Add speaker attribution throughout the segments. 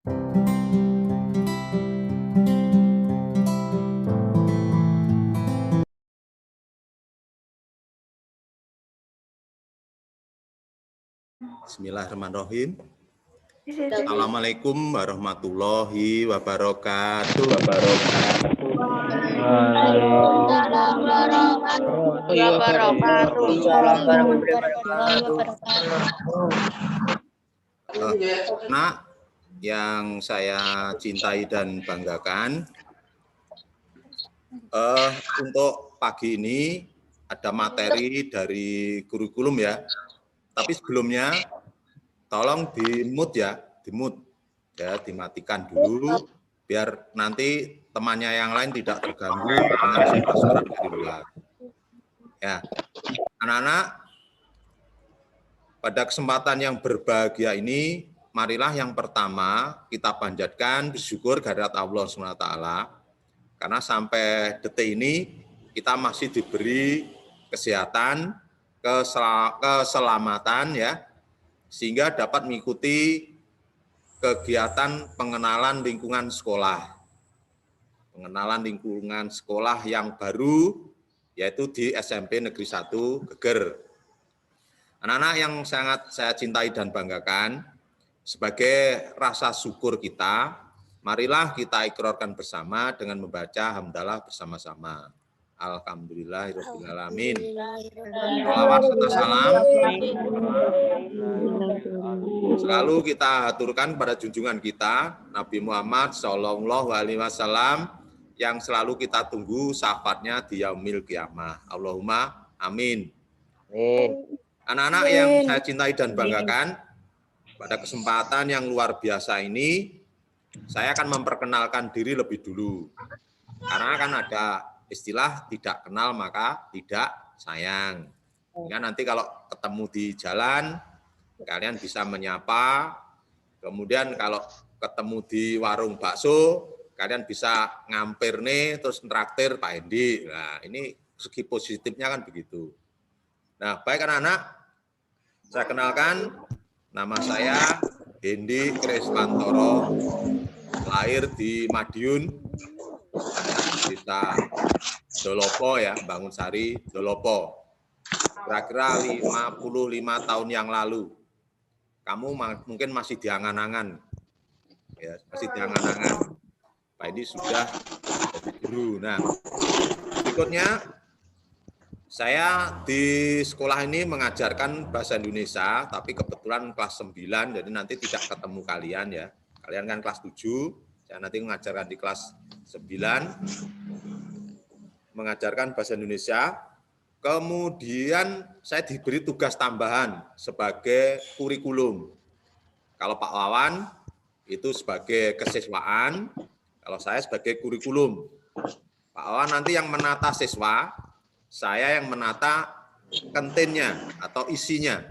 Speaker 1: Bismillahirrahmanirrahim. Assalamualaikum warahmatullahi wabarakatuh. Nah, yang saya cintai dan banggakan, untuk pagi ini ada materi dari kurikulum ya. Tapi sebelumnya tolong di-mute ya, dimatikan dulu biar nanti temannya yang lain tidak terganggu dengan suara-suara dari luar. Ya, anak-anak, pada kesempatan yang berbahagia ini, marilah yang pertama kita panjatkan bersyukur kehadirat Allah SWT, karena sampai detik ini kita masih diberi kesehatan, keselamatan ya, sehingga dapat mengikuti kegiatan pengenalan lingkungan sekolah. Pengenalan lingkungan sekolah yang baru, yaitu di SMP Negeri 1 Geger. Anak-anak yang sangat saya cintai dan banggakan, sebagai rasa syukur kita, marilah kita ikrarkan bersama dengan membaca hamdalah bersama-sama. Alhamdulillahirrahmanirrahim. Shalawat serta salam selalu kita aturkan pada junjungan kita Nabi Muhammad SAW yang selalu kita tunggu syafaatnya di yaumil qiyamah. Allahumma amin. Anak-anak yang saya cintai dan banggakan, pada kesempatan yang luar biasa ini saya akan memperkenalkan diri lebih dulu, karena kan ada istilah tidak kenal maka tidak sayang. Ya, nanti kalau ketemu di jalan, kalian bisa menyapa. Kemudian kalau ketemu di warung bakso, kalian bisa ngampir nih, terus traktir Pak Hendi. Nah, ini segi positifnya kan begitu. Nah, baik anak-anak, saya kenalkan, nama saya Hendi Kriswantoro, lahir di Madiun, Desa Dolopo ya, Bangunsari, Dolopo. Kira-kira 55 tahun yang lalu. Kamu mungkin masih diangan-angan. Ya, masih diangan-angan. Pak ini sudah jadi guru. Nah, berikutnya saya di sekolah ini mengajarkan bahasa Indonesia, tapi kebetulan kelas 9, jadi nanti tidak ketemu kalian ya. Kalian kan kelas 7, saya nanti mengajarkan di kelas 9, mengajarkan bahasa Indonesia. Kemudian saya diberi tugas tambahan sebagai kurikulum. Kalau Pak Wawan itu sebagai kesiswaan, kalau saya sebagai kurikulum. Pak Wawan nanti yang menata siswa, saya yang menata kontennya atau isinya.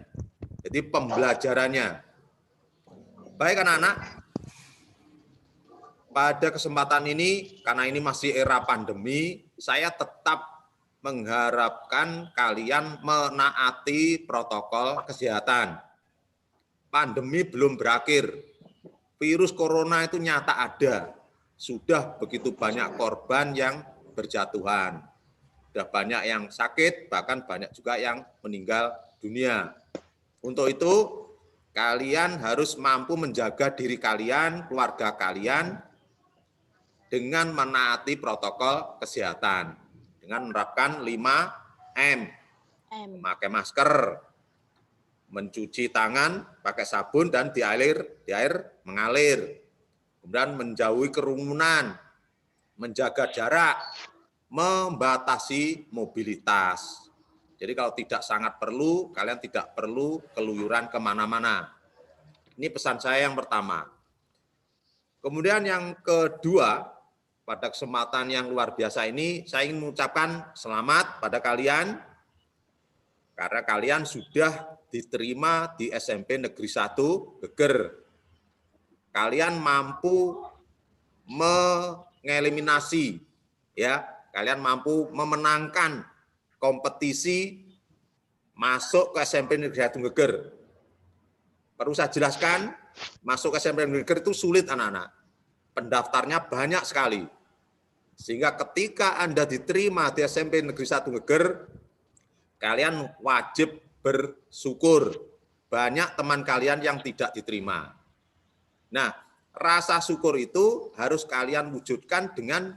Speaker 1: Jadi pembelajarannya. Baik anak-anak, pada kesempatan ini, karena ini masih era pandemi, saya tetap mengharapkan kalian menaati protokol kesehatan. Pandemi belum berakhir. Virus corona itu nyata ada. Sudah begitu banyak korban yang berjatuhan. Sudah banyak yang sakit, bahkan banyak juga yang meninggal dunia. Untuk itu, kalian harus mampu menjaga diri kalian, keluarga kalian, dengan menaati protokol kesehatan, dengan menerapkan 5M, memakai masker, mencuci tangan pakai sabun dan di air mengalir, kemudian menjauhi kerumunan, menjaga jarak, membatasi mobilitas. Jadi kalau tidak sangat perlu, kalian tidak perlu keluyuran kemana-mana. Ini pesan saya yang pertama. Kemudian yang kedua, pada kesempatan yang luar biasa ini, saya ingin mengucapkan selamat pada kalian, karena kalian sudah diterima di SMP Negeri 1 Geger. Kalian mampu mengeliminasi, ya, kalian mampu memenangkan kompetisi masuk ke SMP Negeri 1 Geger. Perlu saya jelaskan, masuk SMP negeri itu sulit anak-anak. Pendaftarnya banyak sekali. Sehingga ketika Anda diterima di SMP Negeri 1 Ngeger, kalian wajib bersyukur. Banyak teman kalian yang tidak diterima. Nah, rasa syukur itu harus kalian wujudkan dengan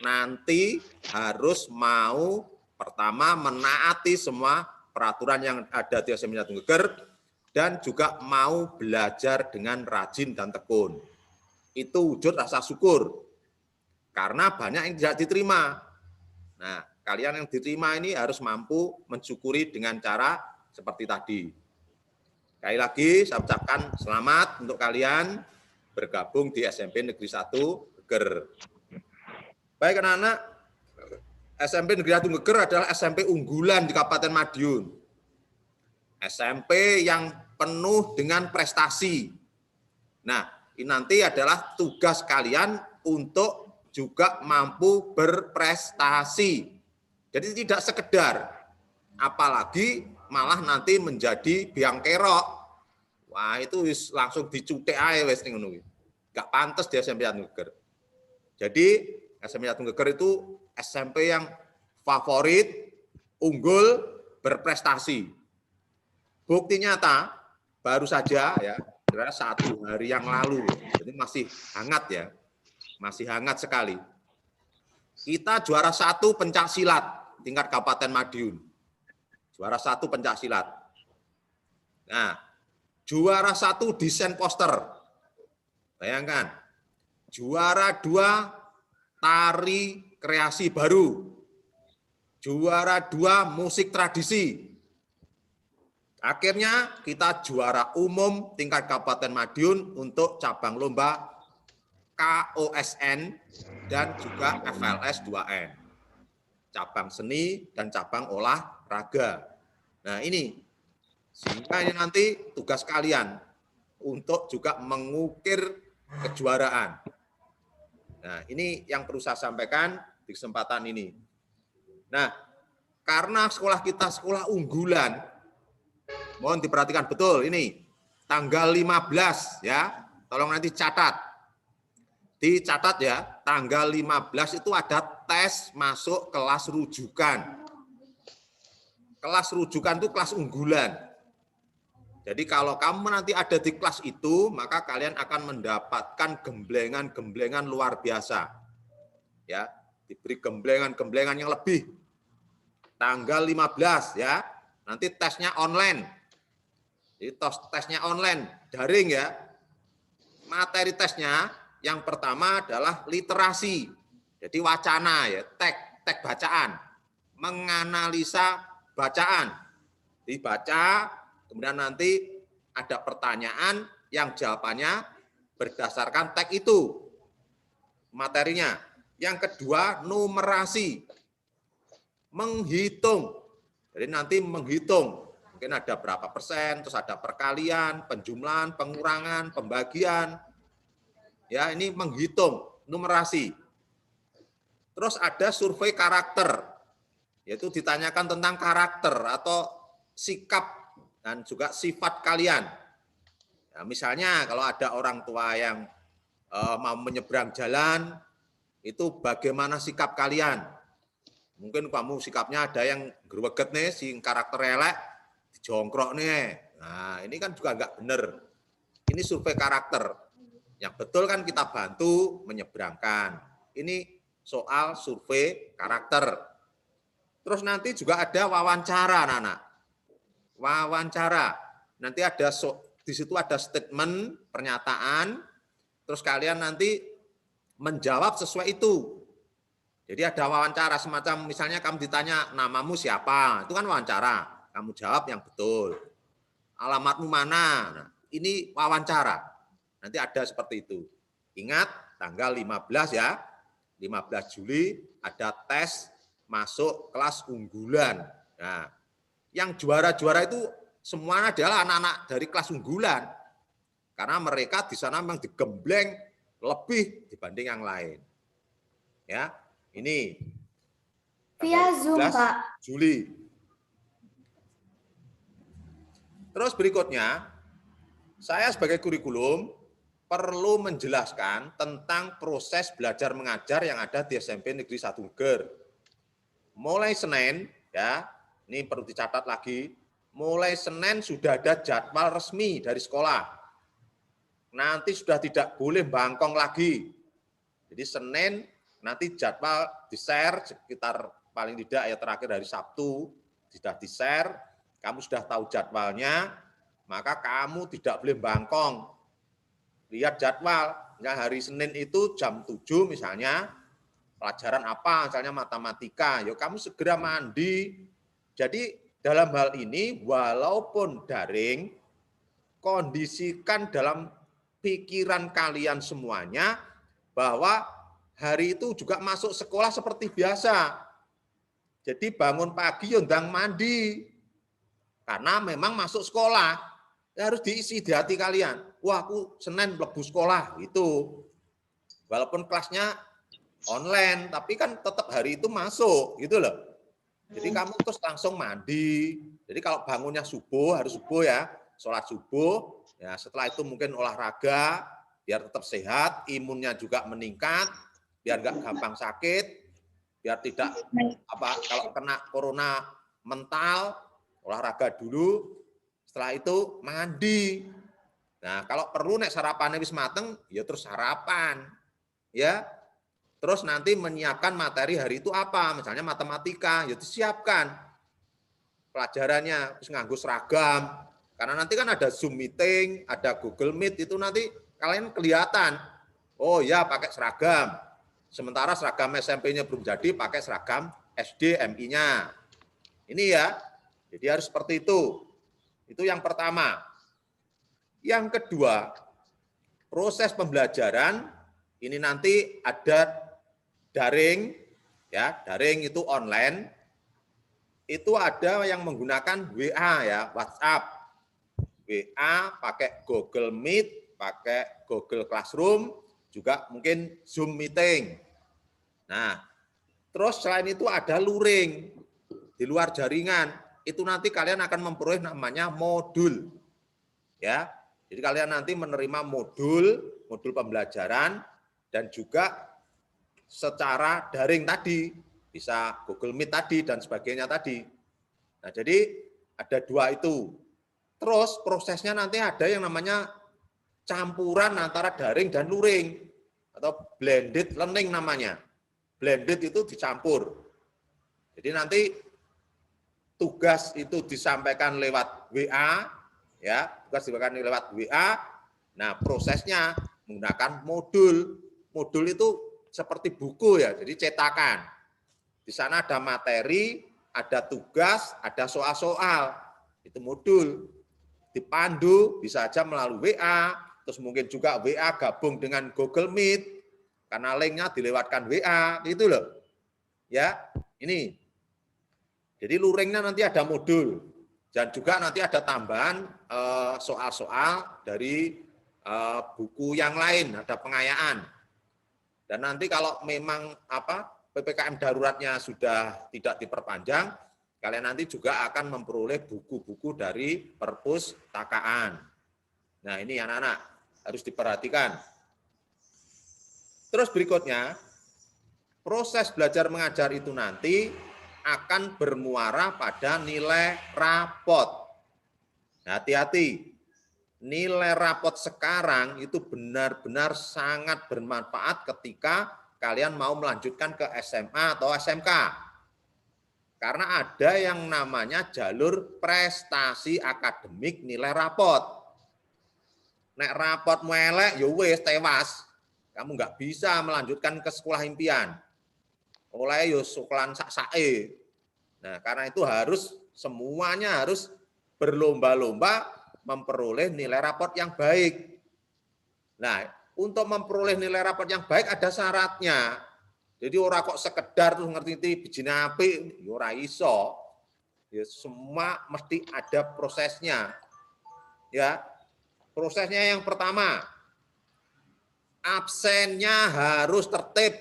Speaker 1: nanti harus mau pertama menaati semua peraturan yang ada di SMP 1 Ngeger dan juga mau belajar dengan rajin dan tekun. Itu wujud rasa syukur. Karena banyak yang tidak diterima. Nah, kalian yang diterima ini harus mampu mensyukuri dengan cara seperti tadi. Sekali lagi saya ucapkan selamat untuk kalian bergabung di SMP Negeri 1 Ngeger. Baik anak-anak, SMP Negeri 1 Ngeger adalah SMP unggulan di Kabupaten Madiun. SMP yang penuh dengan prestasi. Nah, ini nanti adalah tugas kalian untuk juga mampu berprestasi. Jadi tidak sekedar, apalagi malah nanti menjadi biang kerok. Wah, itu langsung dicutek aja wes ning ngono. Enggak pantas di SMP 1 Ngeger. Jadi SMP 1 Ngeger itu SMP yang favorit, unggul, berprestasi. Bukti nyata baru saja ya, kira 1 hari yang lalu. Jadi masih hangat ya. Masih hangat sekali. Kita juara 1 pencak silat tingkat Kabupaten Madiun. Juara 1 pencak silat. Nah, juara 1 desain poster. Bayangkan. Juara 2 tari kreasi baru. Juara 2 musik tradisi. Akhirnya kita juara umum tingkat Kabupaten Madiun untuk cabang lomba KOSN dan juga FLS 2N. Cabang seni dan cabang olahraga. Nah ini, sehingga ini nanti tugas kalian untuk juga mengukir kejuaraan. Nah ini yang perlu saya sampaikan di kesempatan ini. Nah karena sekolah kita sekolah unggulan, mohon diperhatikan betul ini, tanggal 15 ya, tolong nanti catat. Dicatat ya, tanggal 15 itu ada tes masuk kelas rujukan. Kelas rujukan itu kelas unggulan. Jadi kalau kamu nanti ada di kelas itu, maka kalian akan mendapatkan gemblengan-gemblengan luar biasa. Ya, diberi gemblengan-gemblengan yang lebih. Tanggal 15 ya, nanti tesnya online. Jadi tesnya online, daring ya. Materi tesnya yang pertama adalah literasi, jadi wacana ya, teks bacaan, menganalisa bacaan, dibaca, kemudian nanti ada pertanyaan yang jawabannya berdasarkan teks itu, materinya. Yang kedua numerasi, menghitung, jadi nanti menghitung, mungkin ada berapa persen, terus ada perkalian, penjumlahan, pengurangan, pembagian. Ya, ini menghitung, numerasi. Terus ada survei karakter, yaitu ditanyakan tentang karakter atau sikap dan juga sifat kalian. Nah, misalnya kalau ada orang tua yang mau menyeberang jalan, itu bagaimana sikap kalian? Mungkin kamu sikapnya ada yang greget nih, si karakter elek, dijongkrok nih. Nah, ini kan juga enggak benar. Ini survei karakter. Yang betul kan kita bantu menyeberangkan. Ini soal survei karakter. Terus nanti juga ada wawancara, anak-anak. Wawancara. Nanti ada di situ ada statement, pernyataan. Terus kalian nanti menjawab sesuai itu. Jadi ada wawancara semacam misalnya kamu ditanya namamu siapa, itu kan wawancara. Kamu jawab yang betul. Alamatmu mana? Nah, ini wawancara. Nanti ada seperti itu. Ingat tanggal 15 ya, 15 Juli ada tes masuk kelas unggulan. Nah, yang juara-juara itu semuanya adalah anak-anak dari kelas unggulan. Karena mereka di sana memang digembleng lebih dibanding yang lain. Ya, ini
Speaker 2: via Zoom, Pak.
Speaker 1: Juli. Terus berikutnya, saya sebagai kurikulum perlu menjelaskan tentang proses belajar mengajar yang ada di SMP Negeri 1 Ger. Mulai Senin, ya, ini perlu dicatat lagi, mulai Senin sudah ada jadwal resmi dari sekolah. Nanti sudah tidak boleh bangkong lagi. Jadi Senin nanti jadwal di-share sekitar paling tidak ya terakhir hari Sabtu, sudah di-share, kamu sudah tahu jadwalnya, maka kamu tidak boleh bangkong. Lihat jadwal, ya hari Senin itu jam 7 misalnya, pelajaran apa, misalnya matematika, ya kamu segera mandi. Jadi dalam hal ini, walaupun daring, kondisikan dalam pikiran kalian semuanya, bahwa hari itu juga masuk sekolah seperti biasa. Jadi bangun pagi yondang mandi. Karena memang masuk sekolah. Ya harus diisi di hati kalian. Wah, aku Senin mlebu sekolah gitu. Walaupun kelasnya online, tapi kan tetap hari itu masuk gitu loh. Jadi kamu terus langsung mandi. Jadi kalau bangunnya subuh, harus subuh ya, sholat subuh. Ya setelah itu mungkin olahraga, biar tetap sehat, imunnya juga meningkat, biar nggak gampang sakit, biar tidak kalau kena corona mental, olahraga dulu, setelah itu mandi. Nah kalau perlu nek sarapannya wis mateng, ya terus sarapan, ya. Terus nanti menyiapkan materi hari itu apa, misalnya matematika, ya disiapkan pelajarannya, terus nganggo seragam. Karena nanti kan ada Zoom meeting, ada Google Meet, itu nanti kalian kelihatan. Oh ya pakai seragam. Sementara seragam SMP-nya belum jadi, pakai seragam SD MI-nya. Ini ya, jadi harus seperti itu. Itu yang pertama. Yang kedua, proses pembelajaran ini nanti ada daring, ya daring itu online. Itu ada yang menggunakan WA ya, WhatsApp. WA, pakai Google Meet, pakai Google Classroom, juga mungkin Zoom meeting. Nah, terus selain itu ada luring di luar jaringan. Itu nanti kalian akan memperoleh namanya modul. Ya. Jadi kalian nanti menerima modul pembelajaran dan juga secara daring tadi, bisa Google Meet tadi dan sebagainya tadi. Nah, jadi ada dua itu. Terus prosesnya nanti ada yang namanya campuran antara daring dan luring atau blended learning namanya. Blended itu dicampur. Jadi nanti tugas itu disampaikan lewat WA, ya, tugas disampaikan lewat WA. Nah, prosesnya menggunakan modul. Modul itu seperti buku ya, jadi cetakan. Di sana ada materi, ada tugas, ada soal-soal. Itu modul. Dipandu bisa aja melalui WA, terus mungkin juga WA gabung dengan Google Meet karena linknya dilewatkan WA, gitu loh. Ya, ini. Jadi luringnya nanti ada modul dan juga nanti ada tambahan soal-soal dari buku yang lain, ada pengayaan. Dan nanti kalau memang PPKM daruratnya sudah tidak diperpanjang, kalian nanti juga akan memperoleh buku-buku dari perpustakaan. Nah ini anak-anak harus diperhatikan. Terus berikutnya, proses belajar mengajar itu nanti akan bermuara pada nilai rapot. Hati-hati, nilai rapot sekarang itu benar-benar sangat bermanfaat ketika kalian mau melanjutkan ke SMA atau SMK. Karena ada yang namanya jalur prestasi akademik nilai rapot. Nek rapotmu elek, ya wis tewas. Kamu nggak bisa melanjutkan ke sekolah impian. Oleh yo sekolahan sak-sake. Nah, karena itu semuanya harus berlomba-lomba memperoleh nilai rapot yang baik. Nah, untuk memperoleh nilai rapot yang baik ada syaratnya. Jadi orang kok sekedar terus ngerti bijine apik, ya ora iso. Ya semua mesti ada prosesnya. Ya. Prosesnya yang pertama, absennya harus tertib.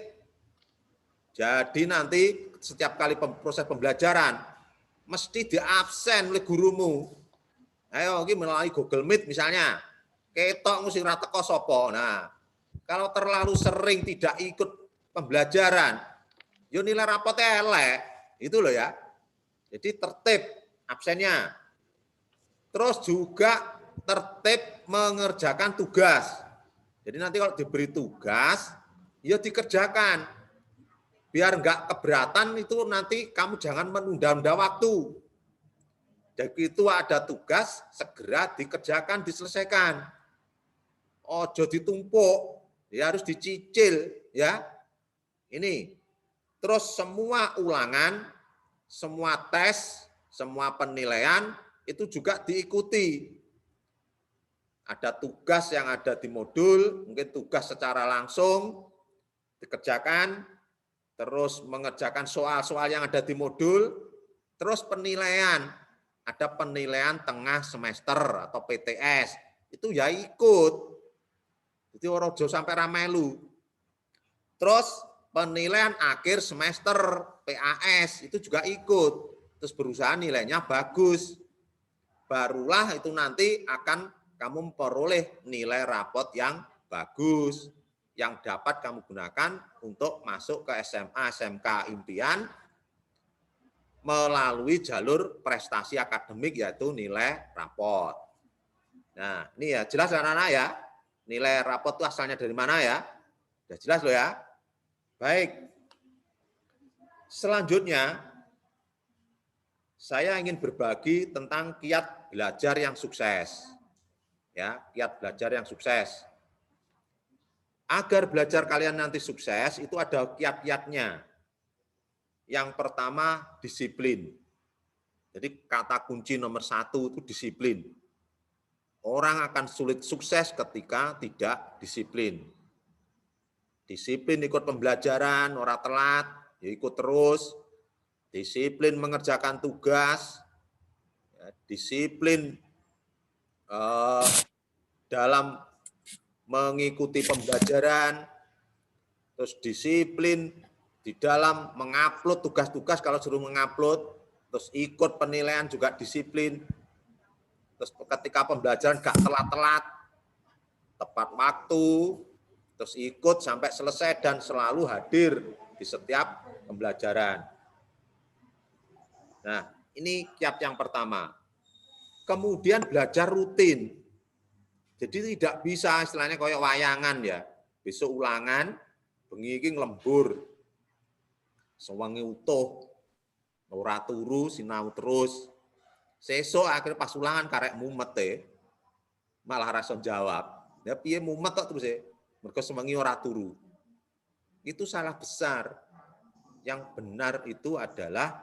Speaker 1: Jadi nanti setiap kali proses pembelajaran mesti diabsen oleh gurumu. Ayo ini melalui Google Meet misalnya. ketok mesti ra teko sapa. Nah, kalau terlalu sering tidak ikut pembelajaran, yo nilai rapotnya elek. Itu loh ya. Jadi tertib absennya. Terus juga tertib mengerjakan tugas. Jadi nanti kalau diberi tugas, ya dikerjakan. Biar enggak keberatan itu nanti kamu jangan menunda-nunda waktu. Jadi itu ada tugas, segera dikerjakan, diselesaikan. Ojo ditumpuk, ya harus dicicil, ya. Ini. Terus semua ulangan, semua tes, semua penilaian itu juga diikuti. Ada tugas yang ada di modul, mungkin tugas secara langsung dikerjakan, terus mengerjakan soal-soal yang ada di modul, terus penilaian. Ada penilaian tengah semester atau PTS, itu ya ikut. Jadi orang jauh sampai ramelu. Terus penilaian akhir semester PAS itu juga ikut. Terus berusaha nilainya bagus. Barulah itu nanti akan kamu memperoleh nilai rapot yang bagus, yang dapat kamu gunakan untuk masuk ke SMA, SMK impian melalui jalur prestasi akademik yaitu nilai rapot. Nah, ini ya jelas anak-anak ya. Nilai rapot itu asalnya dari mana ya? Sudah jelas loh ya. Baik. Selanjutnya saya ingin berbagi tentang kiat belajar yang sukses. Ya, kiat belajar yang sukses. Agar belajar kalian nanti sukses itu ada kiat-kiatnya. Yang pertama, disiplin. Jadi kata kunci nomor 1 itu disiplin. Orang akan sulit sukses ketika tidak disiplin. Disiplin ikut pembelajaran, orang telat, ya ikut terus. Disiplin mengerjakan tugas. Disiplin dalam mengikuti pembelajaran. Terus disiplin di dalam mengupload tugas-tugas kalau suruh mengupload, terus ikut penilaian juga disiplin. Terus ketika pembelajaran gak telat-telat, tepat waktu, terus ikut sampai selesai dan selalu hadir di setiap pembelajaran. Nah, ini kiat yang pertama. Kemudian belajar rutin. Jadi tidak bisa istilahnya kayak wayangan ya. Besok ulangan, bengi iki lembur. Sewangi utuh, ora turu, sinau terus. Sesuk akhirnya pas ulangan karek mumet malah rasa jawab. Ya piye mumet kok terus mergo sewangi ora turu. Itu salah besar. Yang benar itu adalah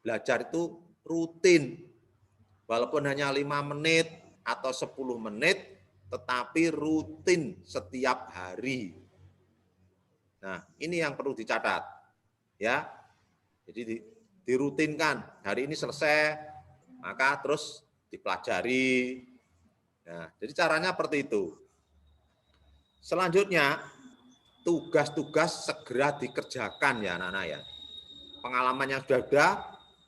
Speaker 1: belajar itu rutin. Walaupun hanya 5 menit atau 10 menit, tetapi rutin setiap hari. Nah, ini yang perlu dicatat. Ya, jadi dirutinkan. Hari ini selesai, maka terus dipelajari. Nah, jadi caranya seperti itu. Selanjutnya, tugas-tugas segera dikerjakan ya anak-anak ya. Pengalamannya sudah ada,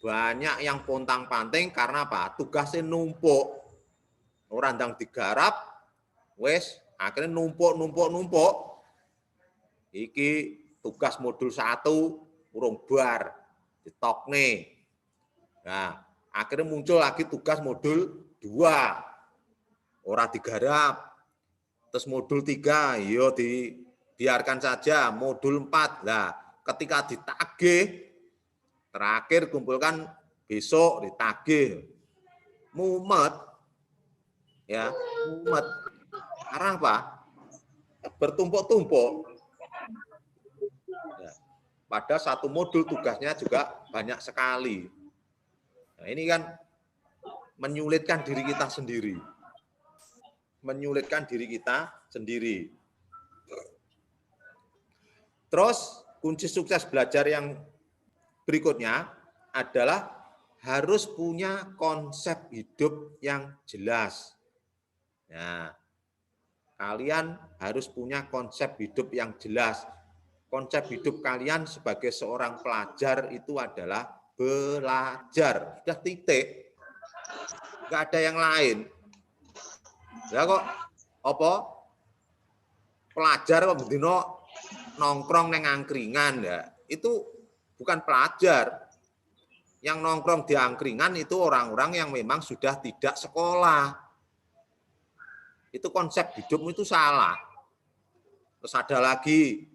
Speaker 1: banyak yang pontang-panting karena apa? Tugasnya numpuk. Orang ndang digarap, wes akhirnya numpuk. Iki tugas modul 1 urung bar, ditokne. Nah, akhirnya muncul lagi tugas modul 2. Ora digarap. Terus modul 3, yo dibiarkan saja. Modul 4. Nah, ketika ditagih, terakhir kumpulkan besok ditagih. Mumet. Ya, mumet. Karena apa? Bertumpuk-tumpuk. Pada satu modul tugasnya juga banyak sekali. Nah, ini kan menyulitkan diri kita sendiri. Menyulitkan diri kita sendiri. Terus kunci sukses belajar yang berikutnya adalah harus punya konsep hidup yang jelas. Nah, kalian harus punya konsep hidup yang jelas. Konsep hidup kalian sebagai seorang pelajar itu adalah belajar. Sudah titik. Enggak ada yang lain. Ya kok apa pelajar kok bendino nongkrong neng angkringan ya. Itu bukan pelajar. Yang nongkrong di angkringan itu orang-orang yang memang sudah tidak sekolah. Itu konsep hidupmu itu salah. Terus ada lagi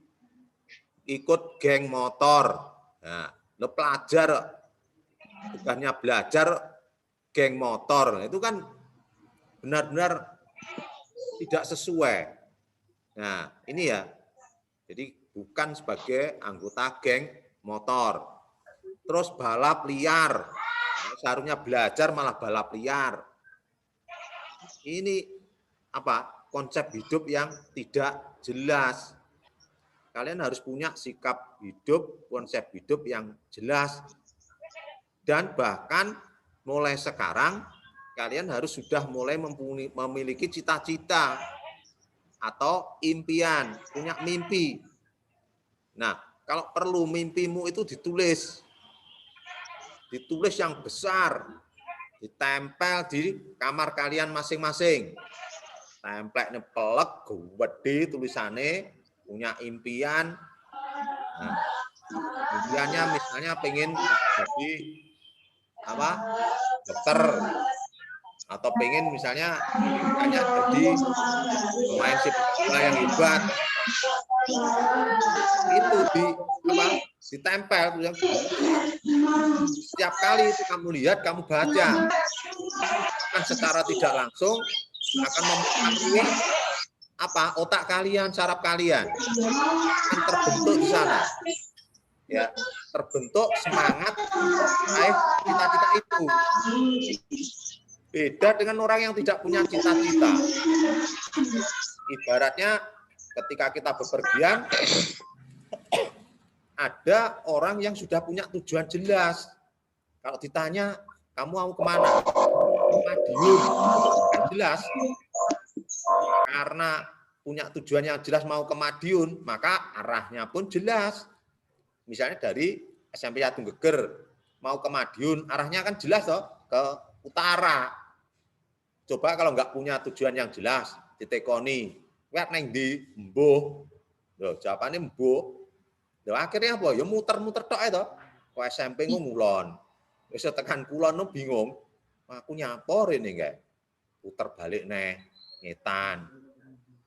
Speaker 1: ikut geng motor. Nah, lo pelajar bukannya belajar geng motor. Itu kan benar-benar tidak sesuai. Nah, ini ya. Jadi bukan sebagai anggota geng motor. Terus balap liar. Seharusnya belajar malah balap liar. Ini apa? Konsep hidup yang tidak jelas. Kalian harus punya sikap hidup, konsep hidup yang jelas. Dan bahkan mulai sekarang kalian harus sudah mulai memiliki cita-cita atau impian, punya mimpi. Nah, kalau perlu mimpimu itu ditulis yang besar, ditempel di kamar kalian masing-masing. Templeknya pelek, gede tulisannya, punya impian. Nah, impiannya misalnya pengen jadi apa? Dokter, atau pengen misalnya hanya jadi pemain sepak bola yang hebat. Itu ditempel. Setiap kali itu kamu lihat, kamu baca, akan secara tidak langsung akan mempengaruhi otak kalian, saraf kalian akan terbentuk di sana. Ya, terbentuk semangat meraih cita-cita itu. Beda dengan orang yang tidak punya cita-cita. Ibaratnya ketika kita bepergian, ada orang yang sudah punya tujuan jelas. Kalau ditanya, kamu mau kemana? Madiun. Kan jelas. Karena punya tujuan yang jelas mau ke Madiun, maka arahnya pun jelas. Misalnya dari SMP Yatung Geger, mau ke Madiun, arahnya kan jelas toh, ke utara. Coba kalau nggak punya tujuan yang jelas, ditekoni, lihat neng di mbuh. Loh, jawabannya mbuh. Loh, akhirnya apa? Ya muter-muter tok itu. Kok SMP ngulon. Wis tekan kulon no bingung. Aku nyapor ini kayak. Puter balik neh, ngetan.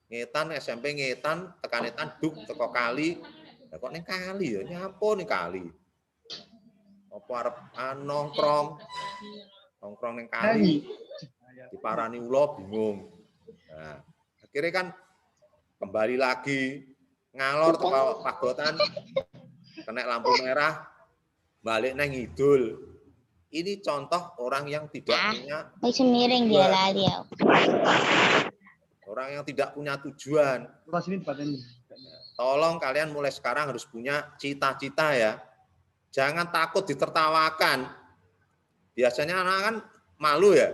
Speaker 1: Ngetan SMP ngetan, tekan ngetan duk teko kali. Lah kok ning kali ya nyapo ning kali. Apa arep nongkrong. Nongkrong ning kali. Diparani ulo bingung. Nah, akhirnya kan kembali lagi ngalor teko pagotan, kena lampu merah, balik nang ngidul. Ini contoh orang yang tidak punya tujuan. Orang yang tidak punya tujuan. Tolong kalian mulai sekarang harus punya cita-cita ya. Jangan takut ditertawakan. Biasanya anak kan malu ya.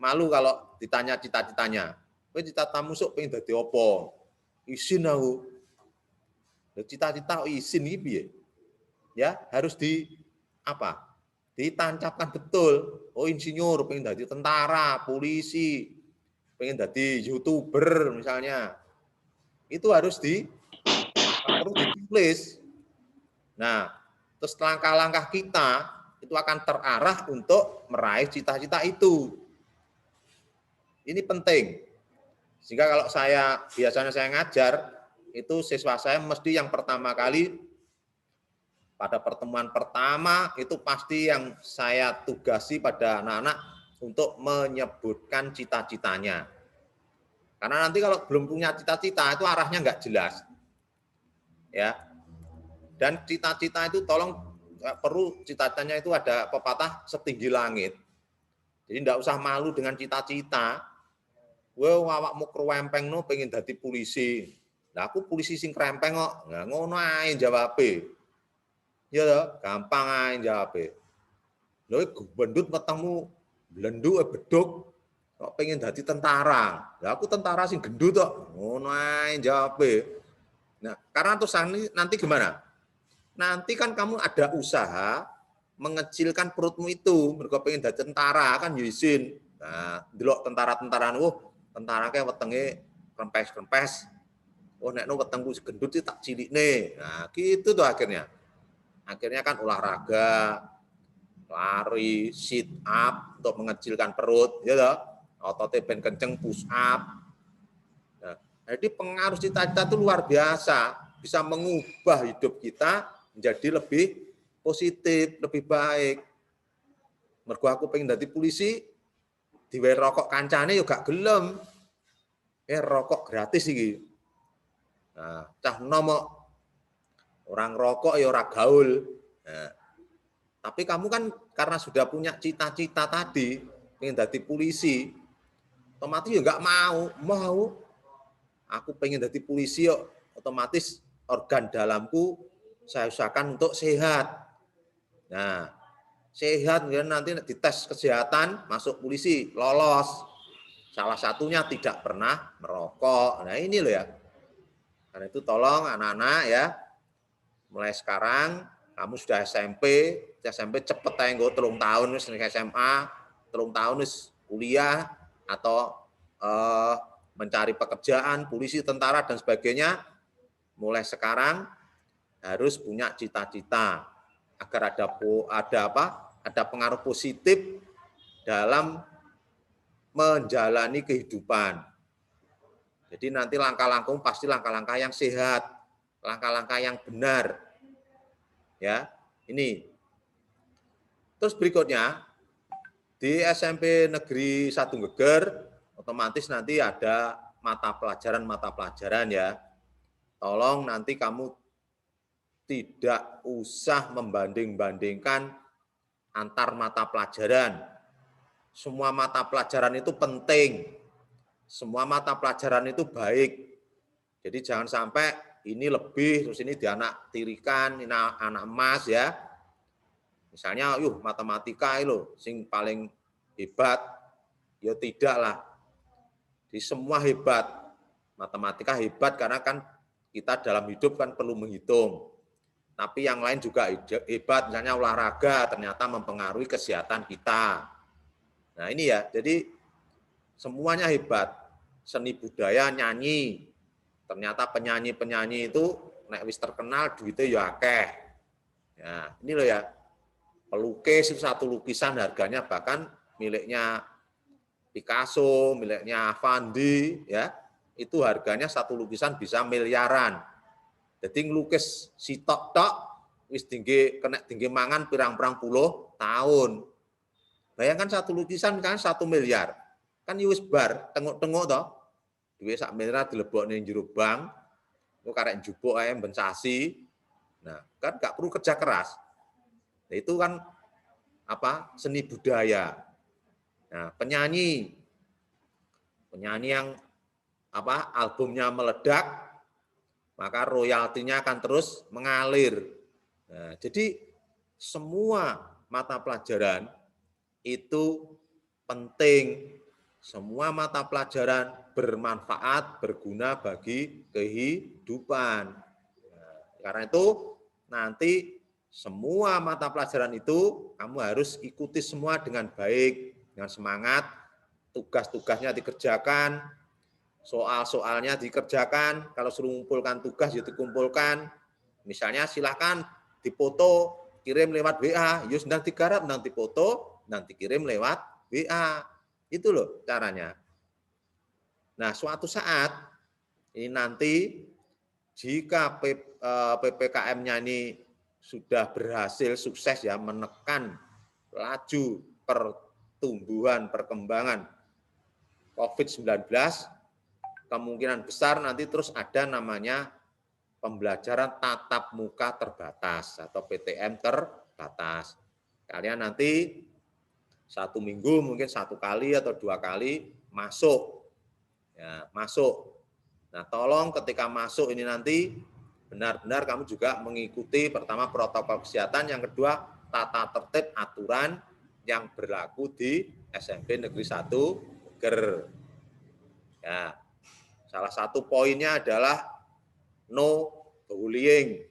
Speaker 1: Malu kalau ditanya cita-citanya. Kowe cita-citamu sok pengen dadi apa? Isin aku. Cita-cita isin iki piye? Ya, harus ditancapkan betul. Oh, insinyur, pengen jadi tentara, polisi, pengen jadi YouTuber misalnya. Itu harus perlu ditulis. Nah, terus langkah-langkah kita itu akan terarah untuk meraih cita-cita itu. Ini penting. Sehingga kalau biasanya saya ngajar, itu siswa saya mesti yang pertama kali pada pertemuan pertama itu pasti yang saya tugasi pada anak-anak untuk menyebutkan cita-citanya. Karena nanti kalau belum punya cita-cita itu arahnya nggak jelas. Ya. Dan cita-cita itu tolong perlu cita-citanya itu ada pepatah setinggi langit. Jadi enggak usah malu dengan cita-cita. Awakmu krempeng no pengen dadi polisi. Lah aku polisi sing krempeng kok. Nah ngono ae jawabe. Ya toh, gampang ae jawabe. Lho gendut metengmu blendu beduk kok pengen dadi tentara. Lah aku tentara sing gendut kok. Ngono ae jawabe. Nah, karena terus nanti gimana? Nanti kan kamu ada usaha mengecilkan perutmu itu, mergo pengen dadi tentara kan yo izin. Nah, delok tentara-tentaraan tentara ke wetenge krempes-krempes. Oh nek no wetengku gendut tak cilikne. Nah, gitu tuh akhirnya. Akhirnya kan olahraga, lari, sit up untuk mengecilkan perut, ya toh. Ototnya ben kenceng, push up. Nah, jadi pengaruh cita-cita itu luar biasa, bisa mengubah hidup kita menjadi lebih positif, lebih baik. Mergo aku pengen dadi polisi, diwe rokok kancane yo gak gelem. Rokok gratis iki. Nah, cah nomok orang rokok ya ora gaul. Nah, tapi kamu kan karena sudah punya cita-cita tadi, pengen jadi polisi, otomatis ya nggak mau. Aku pengen jadi polisi yuk, otomatis organ dalamku saya usahakan untuk sehat. Nah, sehat kemudian nanti dites kesehatan, masuk polisi, lolos. Salah satunya tidak pernah merokok. Nah ini loh ya. Karena itu tolong anak-anak ya, mulai sekarang kamu sudah SMP cepet aja nggo 3 tahun wis SMA, 3 tahun wis kuliah atau mencari pekerjaan, polisi, tentara dan sebagainya. Mulai sekarang harus punya cita-cita agar ada pengaruh positif dalam menjalani kehidupan. Jadi nanti langkah-langkah pasti langkah-langkah yang sehat, langkah-langkah yang benar. Ya, ini. Terus berikutnya di SMP Negeri 1 Geger otomatis nanti ada mata pelajaran ya. Tolong nanti kamu tidak usah membanding-bandingkan antar mata pelajaran. Semua mata pelajaran itu penting. Semua mata pelajaran itu baik. Jadi jangan sampai ini lebih, terus ini dianak tirikan, ini anak emas ya. Misalnya, matematika itu sing paling hebat, ya tidak lah. Di semua hebat. Matematika hebat karena kan kita dalam hidup kan perlu menghitung. Tapi yang lain juga hebat, misalnya olahraga ternyata mempengaruhi kesehatan kita. Nah ini ya, jadi semuanya hebat. Seni budaya, nyanyi. Ternyata penyanyi-penyanyi itu nek wis terkenal duitnya ya akeh. Ya, ini loh ya. Pelukis satu lukisan harganya bahkan miliknya Picasso, miliknya Van Gogh ya. Itu harganya satu lukisan bisa miliaran. Jadi ngelukis si tok-tok wis kena tinggi mangan pirang-pirang puluh tahun. Bayangkan satu lukisan kan 1 miliar. Kan wis bar, tengok-tengok toh. Duit sak miliar dilebokne jero bank. Kok karek njupuk ae mbensasi. Nah, kan gak perlu kerja keras. Nah, itu kan seni budaya. Nah, penyanyi yang albumnya meledak, maka royaltinya akan terus mengalir. Nah, jadi semua mata pelajaran itu penting. Semua mata pelajaran bermanfaat, berguna bagi kehidupan. Nah, karena itu nanti semua mata pelajaran itu kamu harus ikuti semua dengan baik, dengan semangat, tugas-tugasnya dikerjakan, soal-soalnya dikerjakan, kalau suruh mengumpulkan tugas ya dikumpulkan. Misalnya silahkan dipoto, kirim lewat WA, ya sedang digarap, sedang dipoto, nanti kirim lewat WA. Itu loh caranya. Nah, suatu saat ini nanti jika PPKM-nya ini sudah berhasil sukses ya menekan laju pertumbuhan perkembangan COVID-19, kemungkinan besar nanti terus ada namanya pembelajaran tatap muka terbatas atau PTM terbatas. Kalian nanti 1 minggu mungkin 1 kali atau 2 kali masuk. Ya, masuk. Nah, tolong ketika masuk ini nanti benar-benar kamu juga mengikuti pertama protokol kesehatan, yang kedua tata tertib aturan yang berlaku di SMP Negeri 1 Geger. Ya. Salah satu poinnya adalah no bullying.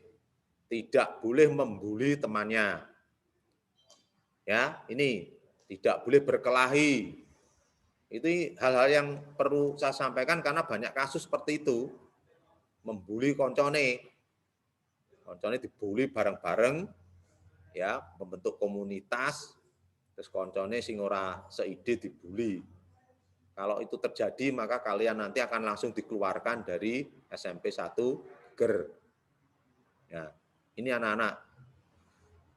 Speaker 1: Tidak boleh membuli temannya. Ya, ini tidak boleh berkelahi. Itu hal-hal yang perlu saya sampaikan karena banyak kasus seperti itu. Membuli koncone dibully bareng-bareng, ya, membentuk komunitas, terus koncone sing ora seide dibully. Kalau itu terjadi, maka kalian nanti akan langsung dikeluarkan dari SMP 1 Ger. Ya, ini anak-anak.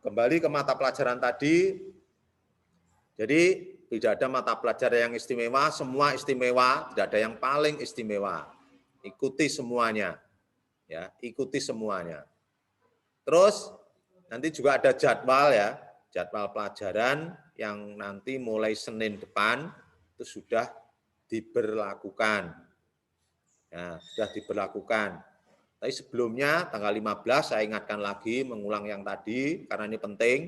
Speaker 1: Kembali ke mata pelajaran tadi. Jadi tidak ada mata pelajaran yang istimewa, semua istimewa, tidak ada yang paling istimewa. Ikuti semuanya. Ya, ikuti semuanya. Terus nanti juga ada jadwal ya, jadwal pelajaran yang nanti mulai Senin depan itu sudah diberlakukan. Ya, sudah diberlakukan. Tapi sebelumnya tanggal 15 saya ingatkan lagi, mengulang yang tadi karena ini penting.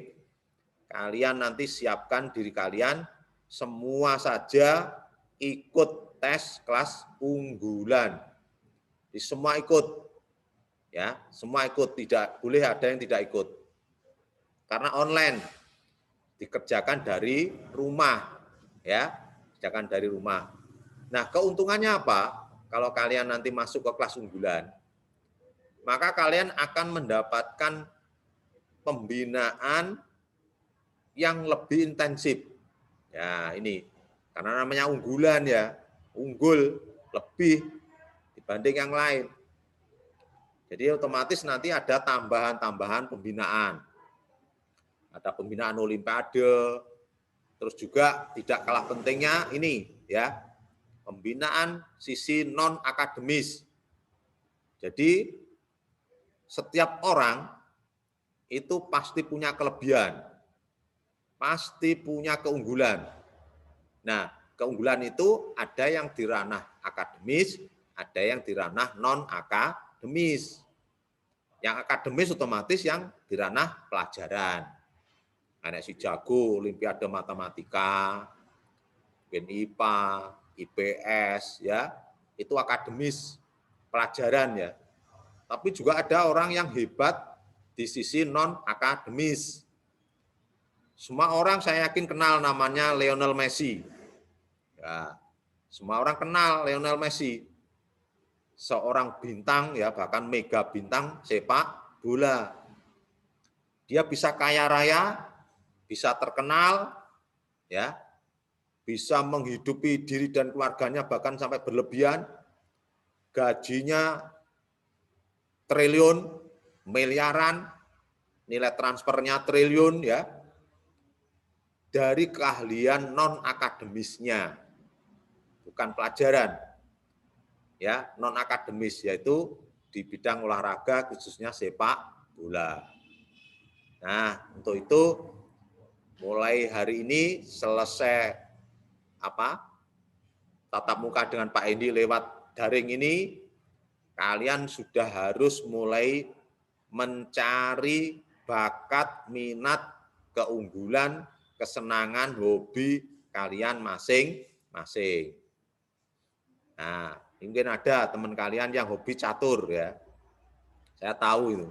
Speaker 1: Kalian nanti siapkan diri kalian semua saja ikut tes kelas unggulan. Di semua ikut. Ya, semua ikut, tidak boleh ada yang tidak ikut. Karena online dikerjakan dari rumah, ya, kerjakan dari rumah. Nah, keuntungannya apa? Kalau kalian nanti masuk ke kelas unggulan, maka kalian akan mendapatkan pembinaan yang lebih intensif. Ya, ini karena namanya unggulan ya, unggul lebih dibanding yang lain. Jadi otomatis nanti ada tambahan-tambahan pembinaan. Ada pembinaan olimpiade, terus juga tidak kalah pentingnya ini ya, pembinaan sisi non akademis. Jadi setiap orang itu pasti punya kelebihan, pasti punya keunggulan. Nah, keunggulan itu ada yang di ranah akademis, ada yang di ranah non akademis. Yang akademis otomatis yang di ranah pelajaran. Anak si jago olimpiade matematika, IPA, IPS ya, itu akademis pelajaran ya. Tapi juga ada orang yang hebat di sisi non akademis. Semua orang saya yakin kenal namanya Lionel Messi. Ya, semua orang kenal Lionel Messi. Seorang bintang ya, bahkan mega bintang sepak bola. Dia bisa kaya raya, bisa terkenal, ya, bisa menghidupi diri dan keluarganya bahkan sampai berlebihan, gajinya triliun, miliaran, nilai transfernya triliun, ya, dari keahlian non akademisnya, bukan pelajaran. Ya, non akademis yaitu di bidang olahraga khususnya sepak bola. Nah, untuk itu mulai hari ini selesai tatap muka dengan Pak Endi lewat daring ini, kalian sudah harus mulai mencari bakat, minat, keunggulan, kesenangan, hobi kalian masing-masing. Nah, mungkin ada teman kalian yang hobi catur ya. Saya tahu itu.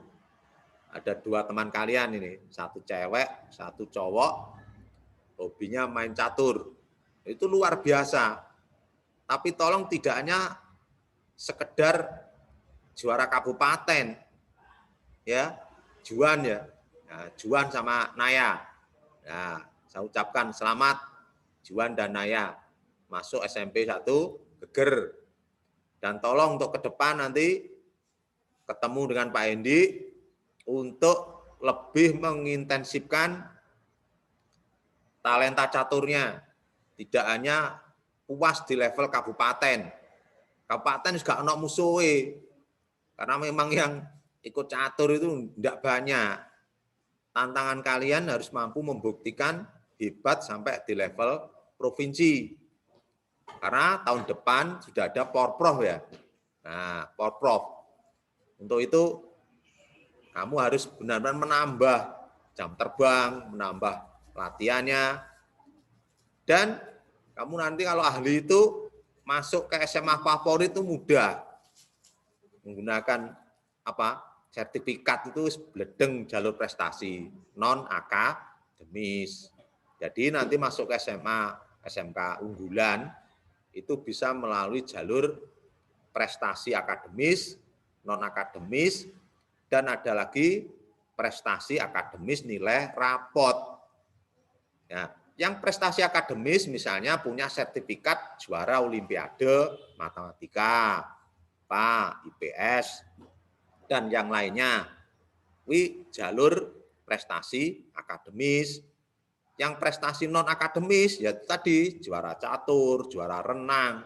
Speaker 1: Ada 2 teman kalian ini, satu cewek, satu cowok, hobinya main catur. Itu luar biasa. Tapi tolong tidak hanya sekedar juara kabupaten. Ya, Juan ya. Nah, Juan sama Naya. Nah, saya ucapkan selamat Juan dan Naya masuk SMP 1 Geger. Dan tolong untuk ke depan nanti ketemu dengan Pak Endi untuk lebih mengintensifkan talenta caturnya. Tidak hanya puas di level kabupaten. Kabupaten juga ada musuhnya. Karena memang yang ikut catur itu tidak banyak. Tantangan kalian harus mampu membuktikan hebat sampai di level provinsi. Karena tahun depan sudah ada Porprov ya. Nah, Porprov. Untuk itu kamu harus benar-benar menambah jam terbang, menambah latihannya. Dan kamu nanti kalau ahli itu masuk ke SMA favorit itu mudah. Menggunakan sertifikat itu bledeng jalur prestasi non akademis. Jadi nanti masuk ke SMA, SMK unggulan itu bisa melalui jalur prestasi akademis, non-akademis, dan ada lagi prestasi akademis nilai rapot. Ya, yang prestasi akademis misalnya punya sertifikat juara Olimpiade Matematika, Pak, IPS, dan yang lainnya. Jalur prestasi akademis. Yang prestasi non-akademis ya tadi juara catur, juara renang,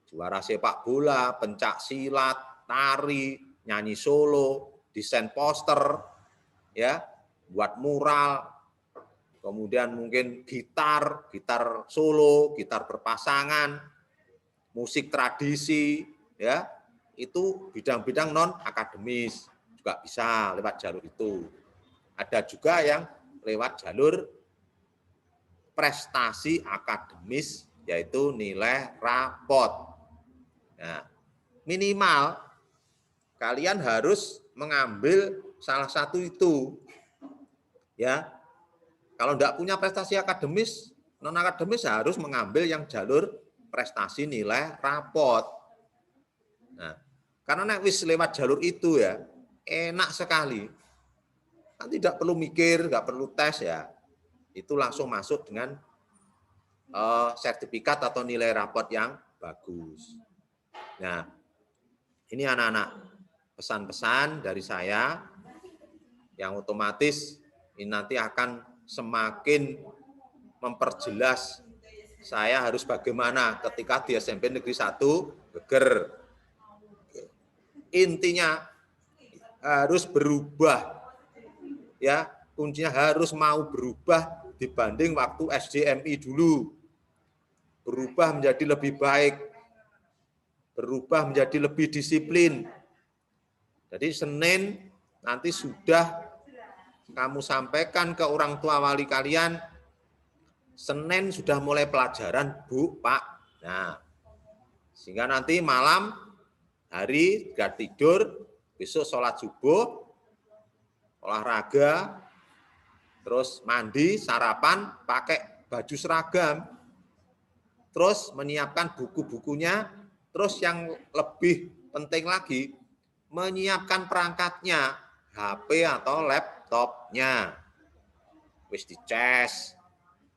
Speaker 1: juara sepak bola, pencak silat, tari, nyanyi solo, desain poster, ya, buat mural, kemudian mungkin gitar solo, gitar berpasangan, musik tradisi, ya, itu bidang-bidang non akademis juga bisa lewat jalur itu. Ada juga yang lewat jalur prestasi akademis yaitu nilai rapot. Nah, minimal kalian harus mengambil salah satu itu. Ya. Kalau enggak punya prestasi akademis, non akademis harus mengambil yang jalur prestasi nilai rapot. Nah, karena wis lewat jalur itu ya, enak sekali. Kan tidak perlu mikir, enggak perlu tes ya. Itu langsung masuk dengan sertifikat atau nilai rapot yang bagus. Nah, ini anak-anak pesan-pesan dari saya yang otomatis ini nanti akan semakin memperjelas saya harus bagaimana ketika di SMP Negeri 1 Geger. Intinya harus berubah. Ya, kuncinya harus mau berubah dibanding waktu SDMI dulu. Berubah menjadi lebih baik, berubah menjadi lebih disiplin. Jadi Senin nanti sudah kamu sampaikan ke orang tua wali kalian, Senin sudah mulai pelajaran, Bu, Pak. Nah, sehingga nanti malam, hari, gak tidur, besok sholat subuh, olahraga, terus mandi, sarapan, pakai baju seragam, terus menyiapkan buku-bukunya, terus yang lebih penting lagi, menyiapkan perangkatnya, HP atau laptopnya. Wis dicas,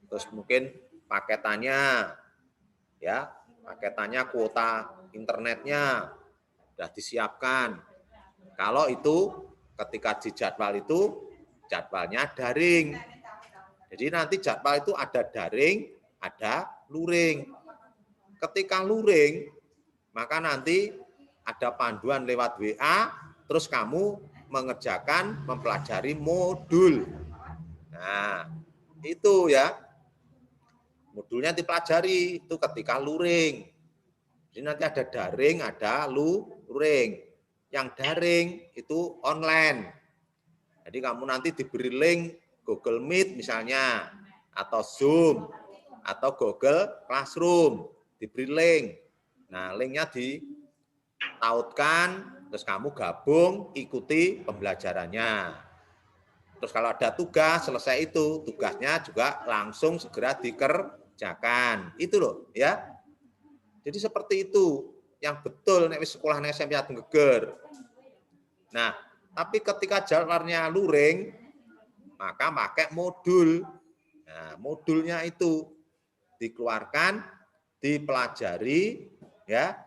Speaker 1: terus mungkin paketannya, ya, paketannya kuota internetnya sudah disiapkan. Kalau itu ketika di jadwal itu, jadwalnya daring. Jadi nanti jadwal itu ada daring, ada luring. Ketika luring, maka nanti ada panduan lewat WA, terus kamu mengerjakan, mempelajari modul. Nah, itu ya. Modulnya dipelajari, itu ketika luring. Jadi nanti ada daring, ada luring. Yang daring itu online. Jadi kamu nanti diberi link Google Meet misalnya, atau Zoom, atau Google Classroom, diberi link. Nah, linknya ditautkan, terus kamu gabung, ikuti pembelajarannya. Terus kalau ada tugas, selesai itu, tugasnya juga langsung segera dikerjakan. Itu loh, ya. Jadi seperti itu, yang betul nek sekolah SMP Agung Geger. Nah, tapi ketika jadwalnya luring, maka pakai modul. Nah, modulnya itu dikeluarkan, dipelajari, ya,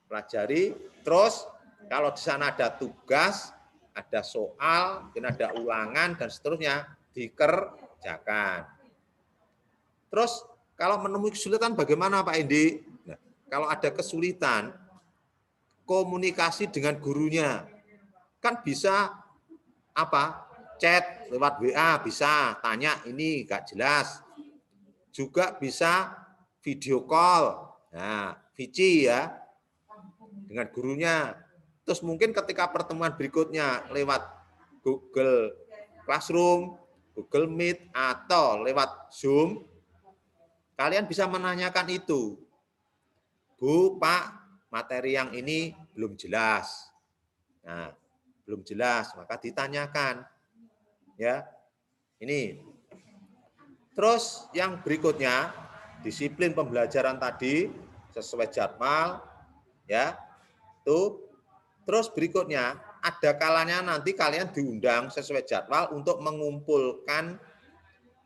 Speaker 1: pelajari. Terus kalau di sana ada tugas, ada soal, mungkin ada ulangan dan seterusnya dikerjakan. Terus kalau menemui kesulitan bagaimana Pak Indi? Nah, kalau ada kesulitan, komunikasi dengan gurunya. Kan bisa apa? Chat lewat WA bisa, tanya ini enggak jelas. Juga bisa video call. Nah, Vici ya dengan gurunya. Terus mungkin ketika pertemuan berikutnya lewat Google Classroom, Google Meet, atau lewat Zoom, kalian bisa menanyakan itu. Bu, Pak, materi yang ini belum jelas. Nah, belum jelas, maka ditanyakan. Ya, ini. Terus yang berikutnya, disiplin pembelajaran tadi, sesuai jadwal, ya. Tuh. Terus berikutnya, ada kalanya nanti kalian diundang sesuai jadwal untuk mengumpulkan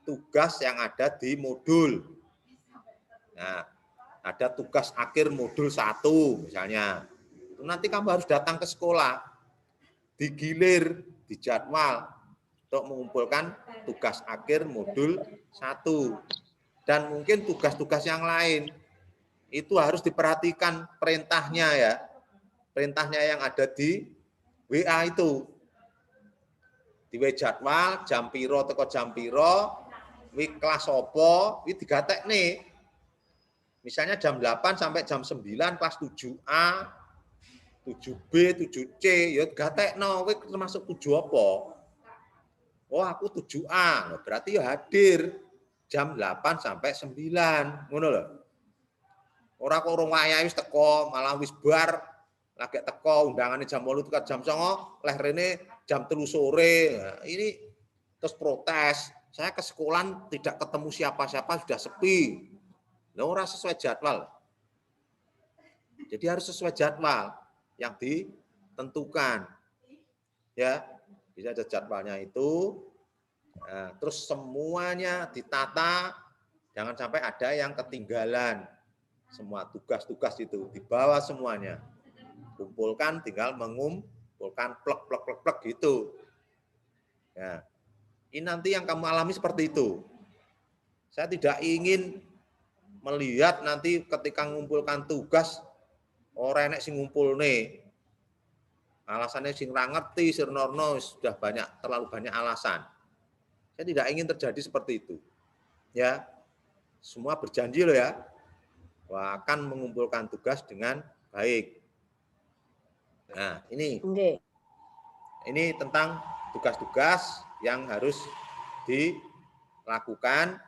Speaker 1: tugas yang ada di modul. Nah, ada tugas akhir modul 1 misalnya. Nanti kamu harus datang ke sekolah, digilir, dijadwal untuk mengumpulkan tugas akhir modul 1. Dan mungkin tugas-tugas yang lain. Itu harus diperhatikan perintahnya ya. Perintahnya yang ada di WA itu. Di jadwal, jam piro teko jam piro, kelas opo, ini digatek nih. Misalnya jam 8 sampai jam 9 kelas 7A, 7B, 7C, ya gatekno, kowe termasuk 7 apa? Oh, aku 7A. Berarti ya hadir jam 8 sampai 9, ngono lho. Ora kok urung wayahe wis teko, malah wis bar lagi teko undangane jam 8 tekan jam 09.00, leh rene jam 3 sore. Nah, ini terus protes. Saya ke sekolah tidak ketemu siapa-siapa, sudah sepi. Nah, ora sesuai jadwal. Jadi harus sesuai jadwal yang ditentukan. Ya, bisa ada jadwalnya itu. Nah, terus semuanya ditata, jangan sampai ada yang ketinggalan. Semua tugas-tugas itu dibawa semuanya. Kumpulkan, tinggal mengumpulkan plek gitu. Ya. Ini nanti yang kamu alami seperti itu. Saya tidak ingin melihat nanti ketika mengumpulkan tugas orang enek sing ngumpulne. Alasannya sing ra ngerti, sirnorno sudah terlalu banyak alasan. Saya tidak ingin terjadi seperti itu. Ya. Semua berjanji loh ya. Wah, akan mengumpulkan tugas dengan baik. Nah, ini tentang tugas-tugas yang harus dilakukan.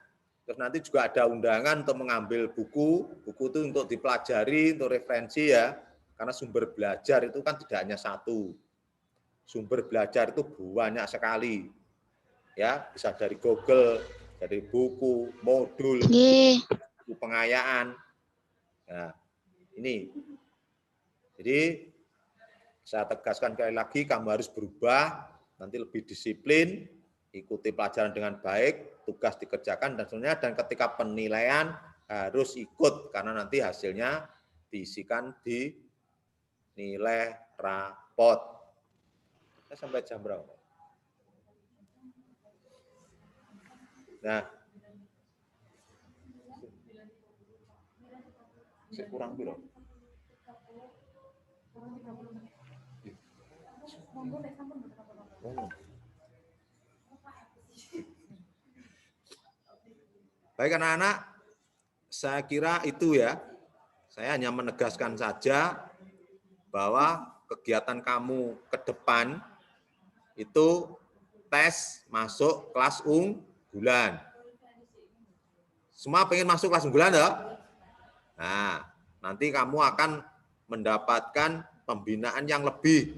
Speaker 1: Terus nanti juga ada undangan untuk mengambil buku. Buku itu untuk dipelajari, untuk referensi ya. Karena sumber belajar itu kan tidak hanya satu. Sumber belajar itu banyak sekali. Ya, bisa dari Google, dari buku, modul, buku pengayaan. Nah, ini. Jadi saya tegaskan sekali lagi, kamu harus berubah, nanti lebih disiplin, ikuti pelajaran dengan baik, tugas dikerjakan dan sebenarnya, dan ketika penilaian harus ikut karena nanti hasilnya diisikan di nilai rapot. Sampai jam berapa? Nah, saya kurang biru. Baik anak-anak, saya kira itu ya. Saya hanya menegaskan saja bahwa kegiatan kamu ke depan itu tes masuk kelas unggulan. Semua pengen masuk kelas unggulan ya? Nah, nanti kamu akan mendapatkan pembinaan yang lebih.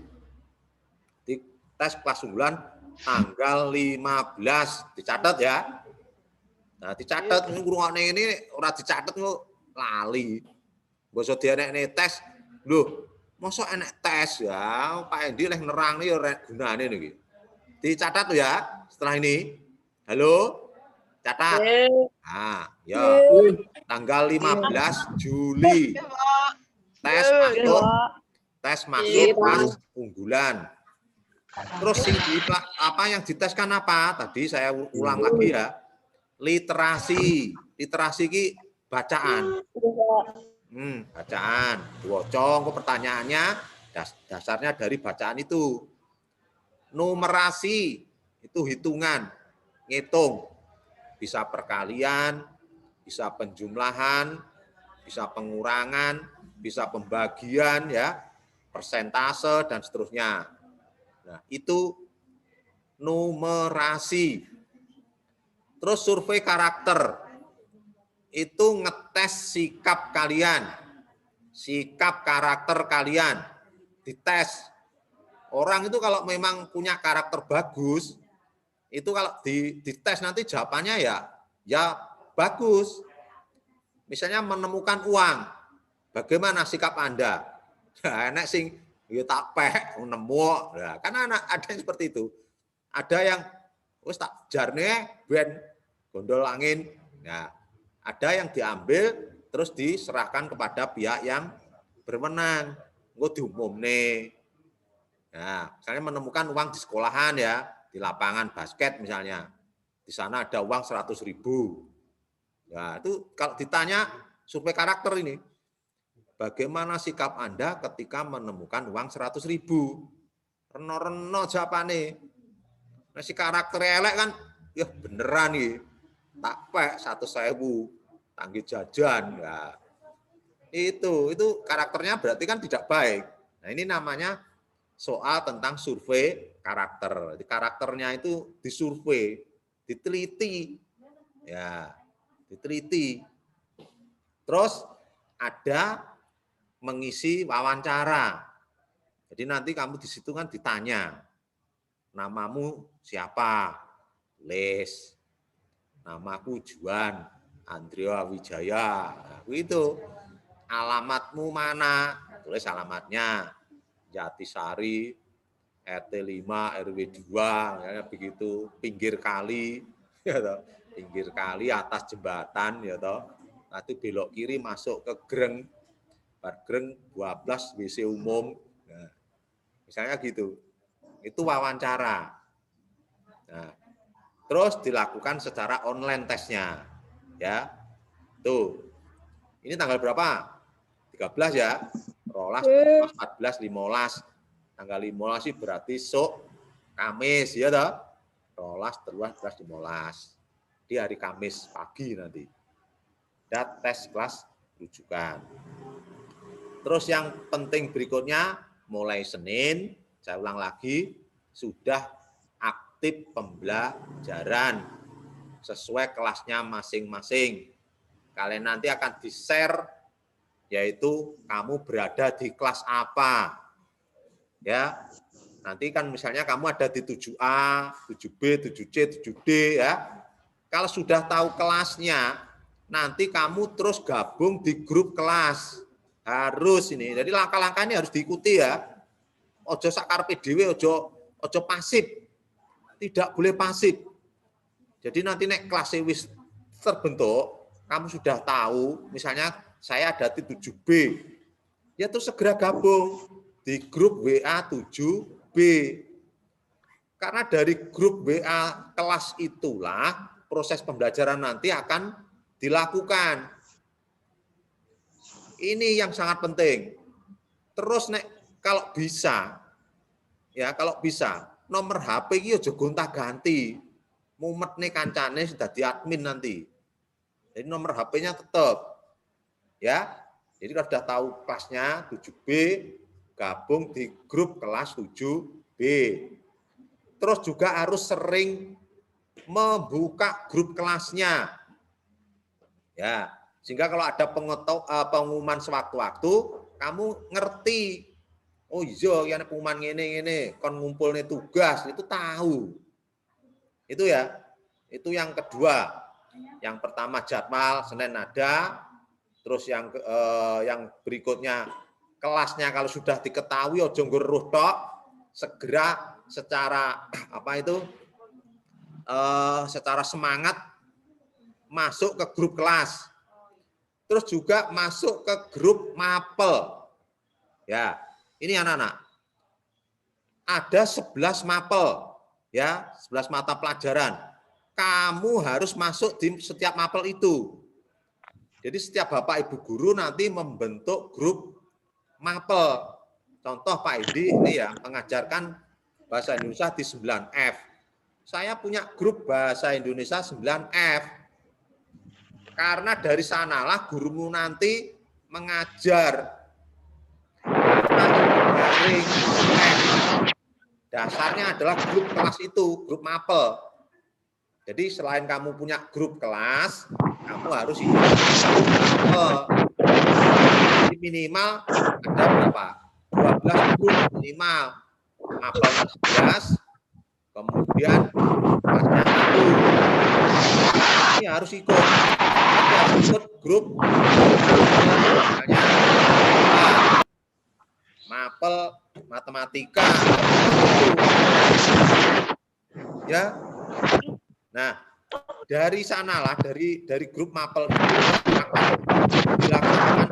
Speaker 1: Di tes kelas unggulan tanggal 15, dicatat ya. Nah, dicatat ini ora dicatat lali. Bosok dia nek tes, lho, mosok enek tes ya, Pak Endi leh nerang nih ya gunane niki. Dicatat tuh ya setelah ini. Halo? Catat. Nah, ya. Tanggal 15 Juli. Tes masuk kelas unggulan. Terus apa yang diteskan apa? Tadi saya ulang lagi ya. Literasi ki bacaan. Bacaan. Diwaca pertanyaannya dasarnya dari bacaan itu. Numerasi itu hitungan, ngitung. Bisa perkalian, bisa penjumlahan, bisa pengurangan, bisa pembagian ya, persentase dan seterusnya. Nah, itu numerasi. Terus survei karakter. Itu ngetes sikap kalian. Sikap karakter kalian. Dites. Orang itu kalau memang punya karakter bagus, itu kalau dites nanti jawabannya ya bagus. Misalnya menemukan uang. Bagaimana sikap Anda? Nah, enak sing ya tak pek nemu. Nah, kan ada yang seperti itu. Ada yang wis tak jarne ben gondol angin. Nah, ada yang diambil terus diserahkan kepada pihak yang berwenang. Engko diumumne. Nah, misalnya menemukan uang di sekolahan ya, di lapangan basket misalnya. Di sana ada uang 100.000. Nah, itu kalau ditanya survei karakter ini, bagaimana sikap Anda ketika menemukan uang 100.000? Reno-reno jawabane. Nah, si karakter elek kan, ya beneran nih. Tak pek 100.000, tanggi jajan. Nah, itu karakternya berarti kan tidak baik. Nah, ini namanya soal tentang survei karakter. Karakternya itu disurvei, diteliti. Ya, diteliti. Terus ada mengisi wawancara. Jadi nanti kamu di situ kan ditanya, namamu siapa? Les. Namaku Juan Andrea Wijaya. Nah, itu. Alamatmu mana? Tulis alamatnya. Jatisari, RT 5, RW 2, ya, begitu. Pinggir kali, ya toh. Pinggir kali atas jembatan, ya toh. Nanti belok kiri masuk ke Greng, Greng 12 WC umum. Nah, misalnya gitu. Itu wawancara. Nah, terus dilakukan secara online tesnya. Ya. Tuh. Ini tanggal berapa? 13 ya. Rolas 14 15. Tanggal 15 sih berarti sok Kamis ya toh. Rolas 13 15. Di hari Kamis pagi nanti. Dan tes kelas rujukan. Terus yang penting berikutnya mulai Senin, saya ulang lagi, sudah aktif pembelajaran sesuai kelasnya masing-masing. Kalian nanti akan di-share, yaitu kamu berada di kelas apa. Ya, nanti kan misalnya kamu ada di 7A, 7B, 7C, 7D ya. Kalau sudah tahu kelasnya, nanti kamu terus gabung di grup kelas. Harus ini. Jadi langkah-langkah ini harus diikuti ya. Ojo sakarepe dhewe, ojo pasif. Tidak boleh pasif. Jadi nanti nek kelas wis terbentuk, kamu sudah tahu, misalnya saya ada di 7B, ya terus segera gabung di grup WA 7B. Karena dari grup WA kelas itulah proses pembelajaran nanti akan dilakukan. Ini yang sangat penting. Terus nek kalau bisa, ya kalau bisa, nomor HP iki aja gonta-ganti. Mumet nih kancane sudah di admin nanti. Jadi nomor HP-nya tetap. Ya. Jadi kalau sudah tahu kelasnya 7B, gabung di grup kelas 7B. Terus juga harus sering membuka grup kelasnya. Ya, sehingga kalau ada pengumuman sewaktu-waktu, kamu ngerti. Oh iya, ya pengumuman ngene-ngene, kon ngumpulne tugas, itu tahu. Itu ya. Itu yang kedua. Yang pertama jadwal Senin ada, terus yang berikutnya kelasnya kalau sudah diketahui ojo nggeruh tok, segera secara secara semangat masuk ke grup kelas. Terus juga masuk ke grup mapel. Ya, ini anak-anak. Ada 11 mapel, ya, 11 mata pelajaran. Kamu harus masuk di setiap mapel itu. Jadi setiap Bapak Ibu guru nanti membentuk grup mapel. Contoh Pak Edi ini ya, mengajarkan bahasa Indonesia di 9F. Saya punya grup bahasa Indonesia 9F. Karena dari sanalah gurumu nanti mengajar. Dasarnya adalah grup kelas itu, grup mapel. Jadi selain kamu punya grup kelas, kamu harus ikut jadi minimal ada berapa? 12 grup minimal. Mapel 11, kemudian kelasnya 1. Ini harus ikut. ikut grup misalnya mapel matematika ya. Nah, dari sanalah dari grup mapel dilakukan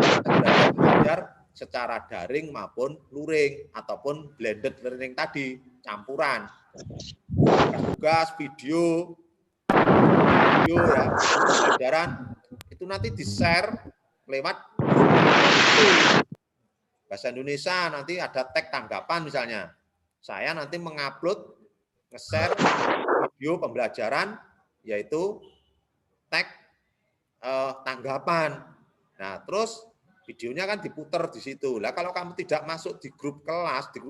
Speaker 1: belajar secara daring maupun luring ataupun blended learning tadi, campuran. Tugas video ya, pelajaran itu nanti di-share lewat bahasa Indonesia, nanti ada tag tanggapan misalnya. Saya nanti mengupload, nge-share video pembelajaran yaitu tag tanggapan. Nah, terus videonya kan diputar di situ. Lah kalau kamu tidak masuk di grup kelas, di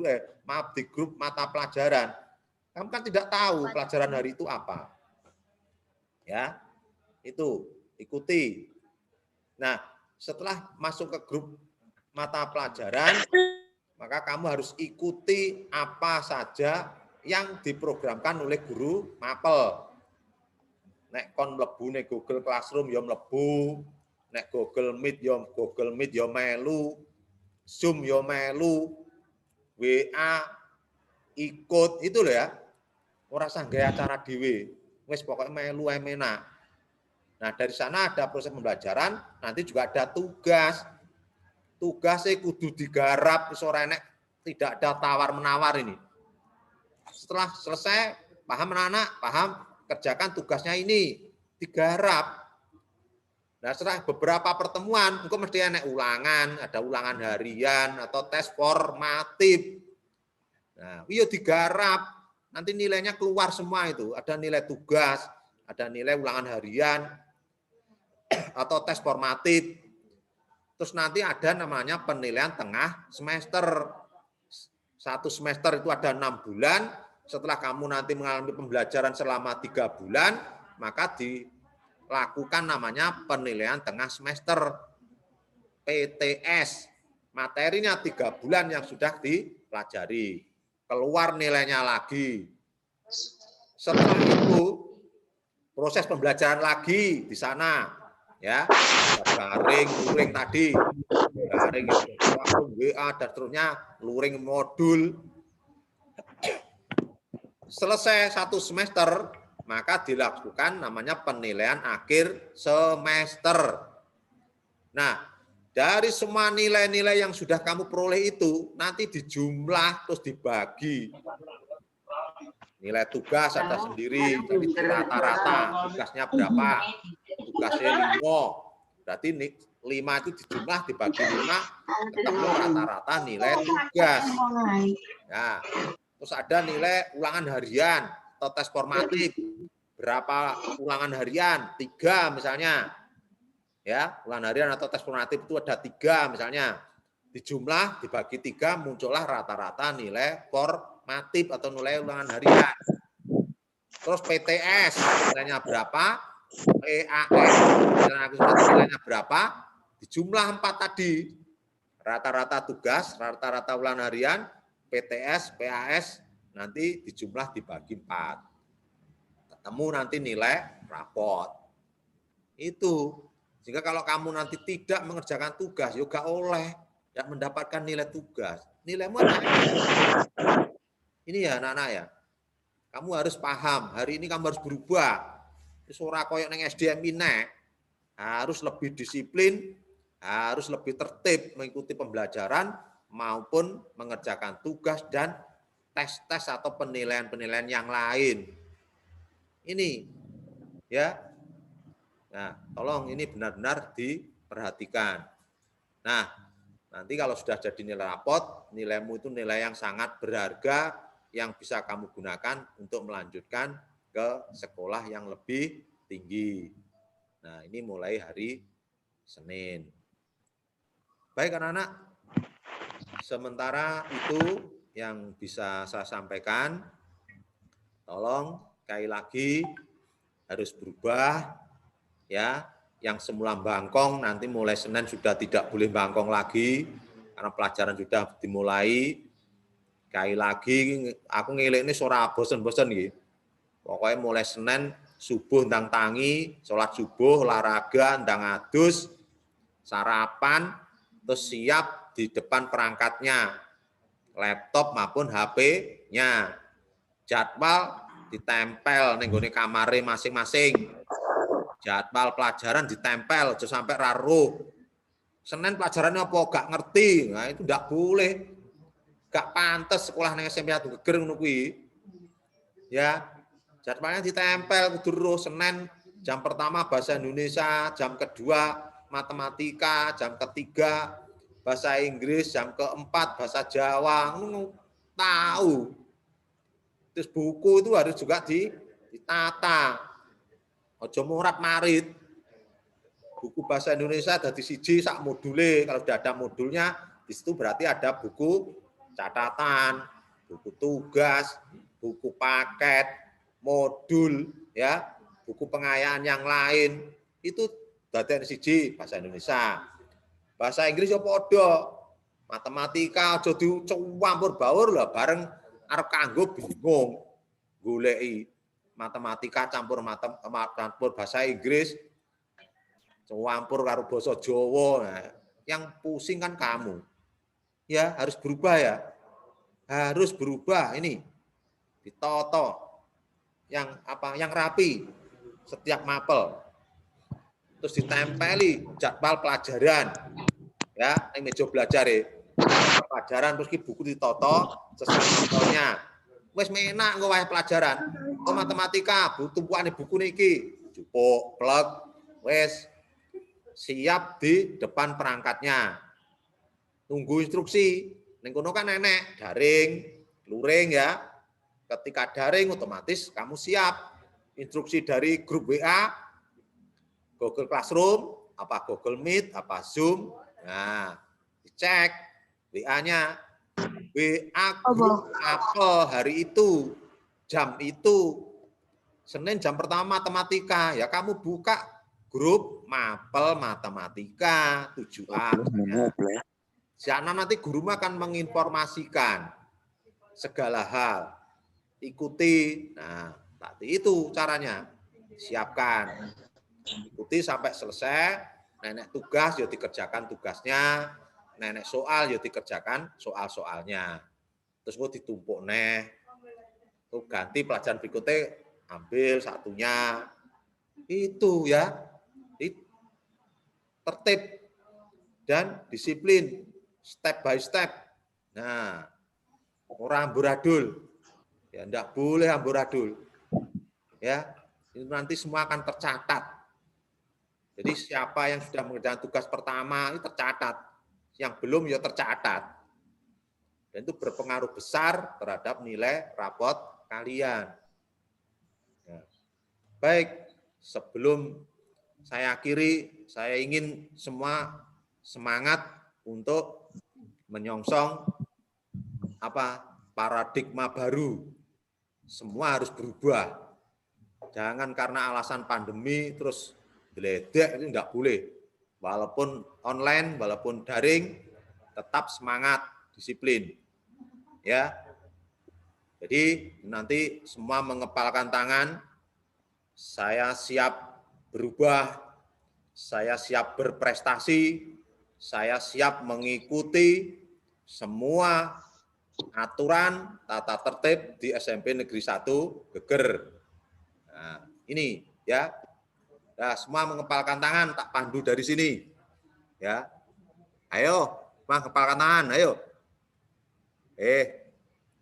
Speaker 1: grup mata pelajaran, kamu kan tidak tahu pelajaran hari itu apa. Ya, itu ikuti. Nah, setelah masuk ke grup mata pelajaran, maka kamu harus ikuti apa saja yang diprogramkan oleh guru mapel. Nek kon mlebu nek Google Classroom ya mlebu, nek Google Meet ya melu, Zoom ya melu, WA ikut itu loh ya. Ora usah gawe acara dhewe. Wis pokoknya melu enak. Nah, dari sana ada proses pembelajaran, nanti juga ada tugas. Tugasnya kudu digarap, ora enek tidak ada tawar-menawar ini. Setelah selesai, paham anak-anak? Paham? Kerjakan tugasnya ini, digarap. Nah, setelah beberapa pertemuan, engko mesti enek ulangan, ada ulangan harian atau tes formatif. Nah, iya digarap. Nanti nilainya keluar semua itu. Ada nilai tugas, ada nilai ulangan harian, atau tes formatif. Terus nanti ada namanya penilaian tengah semester. 1 semester itu ada 6 bulan. Setelah kamu nanti mengalami pembelajaran selama 3 bulan, maka dilakukan namanya penilaian tengah semester. PTS. Materinya 3 bulan yang sudah dipelajari. Keluar nilainya lagi. Setelah itu proses pembelajaran lagi di sana, ya, daring, luring tadi, daring, WA dan seterusnya, luring modul. Selesai 1 semester, maka dilakukan namanya penilaian akhir semester. Nah, dari semua nilai-nilai yang sudah kamu peroleh itu, nanti dijumlah terus dibagi. Nilai tugas ada sendiri, jadi rata-rata tugasnya berapa? Tugasnya 5. Berarti 5 itu dijumlah dibagi 5, ketemu rata-rata nilai tugas. Nah, terus ada nilai ulangan harian atau tes formatif. Berapa ulangan harian? 3 misalnya. Ya, ulangan harian atau tes formatif itu ada 3 misalnya. Dijumlah dibagi 3 muncullah rata-rata nilai formatif atau nilai ulangan harian. Terus PTS nilainya berapa? PAS nilainya berapa? Dijumlah 4 tadi. Rata-rata tugas, rata-rata ulangan harian, PTS, PAS nanti dijumlah dibagi 4. Ketemu nanti nilai raport. Itu. Sehingga kalau kamu nanti tidak mengerjakan tugas, juga oleh tidak mendapatkan nilai tugas. Nilaimu ada. Ini ya anak-anak ya. Kamu harus paham, hari ini kamu harus berubah. Ora koyok nang SDM ini, harus lebih disiplin, harus lebih tertib mengikuti pembelajaran maupun mengerjakan tugas dan tes-tes atau penilaian-penilaian yang lain. Ini ya. Nah, tolong ini benar-benar diperhatikan. Nah, nanti kalau sudah jadi nilai rapot, nilaimu itu nilai yang sangat berharga yang bisa kamu gunakan untuk melanjutkan ke sekolah yang lebih tinggi. Nah, ini mulai hari Senin. Baik anak-anak, sementara itu yang bisa saya sampaikan, tolong sekali lagi harus berubah. Ya, yang semula bangkong nanti mulai Senin sudah tidak boleh bangkong lagi karena pelajaran sudah dimulai. Sekali lagi aku ngilik ini suara bosen-bosen gitu. Pokoknya mulai Senin subuh ndang tangi, sholat subuh, olahraga, ndang adus, sarapan, terus siap di depan perangkatnya, laptop maupun HP-nya. Jadwal ditempel ning gone kamare masing-masing. Jadwal pelajaran ditempel, aja sampai raruh. Senin pelajarannya apa gak ngerti, nah itu ndak boleh. Gak pantas sekolah ning SMP Atu Geger ngono kuwi. Ya, jadwalnya ditempel kudu Senin jam pertama bahasa Indonesia, jam kedua matematika, jam ketiga bahasa Inggris, jam keempat bahasa Jawa, tahu. Terus buku itu harus juga ditata. Ojo murat marit. Buku bahasa Indonesia dadi siji sak module, kalau sudah ada modulnya, di situ berarti ada buku catatan, buku tugas, buku paket, modul, ya, buku pengayaan yang lain. Itu dadi siji bahasa Indonesia. Bahasa Inggris ya padha. Matematika aja dicampur baur lah bareng arep kanggo bingung. Goleki matematika campur bahasa Inggris campur karo basa Jawa. Nah, yang pusing kan kamu. Ya, harus berubah ya. Harus berubah ini. Ditoto. Yang apa? Yang rapi setiap mapel. Terus ditempeli jadwal pelajaran. Ya, ini meja belajar ya. Pelajaran terus buku ditoto sesuai contohnya. Wes menak engko wae pelajaran. Oh matematika butuh buku niki. Jupuk, plek, wes siap di depan perangkatnya. Tunggu instruksi. Ning kono kan enek daring, luring ya. Ketika daring otomatis kamu siap. Instruksi dari grup WA, Google Classroom, apa Google Meet, apa Zoom. Nah, dicek WA-nya. WA grup apa hari itu, jam itu. Senin jam pertama matematika. Ya kamu buka grup mapel matematika 7A. Di sana nanti guru akan menginformasikan segala hal. Ikuti. Nah, tadi itu caranya. Siapkan. Ikuti sampai selesai. Nenek tugas ya dikerjakan tugasnya. Nenek soal ya dikerjakan soal-soalnya. Terus mau ditumpuk neh. Tuh ganti pelajaran berikutnya ambil satunya. Itu ya. Tertib dan disiplin. Step by step. Nah, orang amburadul. Ya, enggak boleh amburadul. Ya, itu nanti semua akan tercatat. Jadi siapa yang sudah mengerjakan tugas pertama itu tercatat. Yang belum ya tercatat. Dan itu berpengaruh besar terhadap nilai rapot kalian. Ya. Baik, sebelum saya akhiri, saya ingin semua semangat untuk menyongsong paradigma baru. Semua harus berubah. Jangan karena alasan pandemi terus geledek, itu enggak boleh. Walaupun online, walaupun daring, tetap semangat, disiplin. Ya. Jadi nanti semua mengepalkan tangan. Saya siap berubah. Saya siap berprestasi. Saya siap mengikuti semua aturan tata tertib di SMP Negeri 1 Geger. Nah, ini ya. Nah, semua mengepalkan tangan, tak pandu dari sini. Ya. Ayo, mengepalkan tangan, ayo.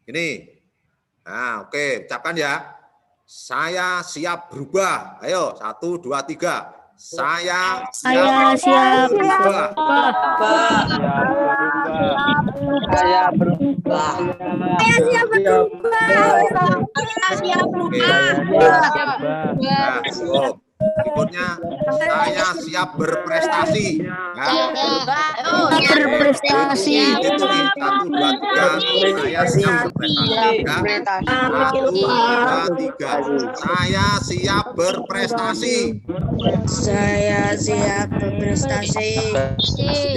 Speaker 1: Ini. Nah, oke, ucapkan ya. Saya siap berubah. Ayo, 1, 2, 3. Saya siap berubah.
Speaker 3: Saya berubah.
Speaker 1: Berikutnya, saya siap berprestasi.
Speaker 2: Berprestasi.
Speaker 1: Itu nih, 1, 2, 3. Saya siap berprestasi. 1, 2, 3. Saya siap berprestasi.
Speaker 4: Saya siap berprestasi.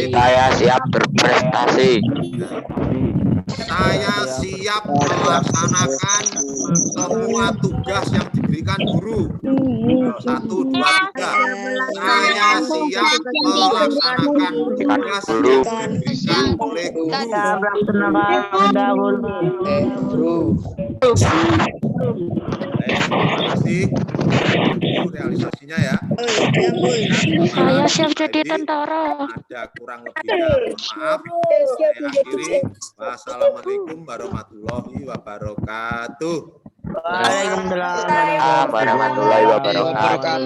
Speaker 3: Saya siap berprestasi.
Speaker 1: Saya siap melaksanakan semua tugas yang diberikan guru. 1, 2, 3. Saya siap melaksanakan tugas yang diberikan oleh guru. Terima kasih. Itu realisasinya ya.
Speaker 2: Saya siap jadi tentara.
Speaker 1: Ada kurang lebihnya, maaf. Saya akhiri. Wassalamualaikum warahmatullahi wabarakatuh.
Speaker 3: Waalaikumsalam warahmatullahi wabarakatuh.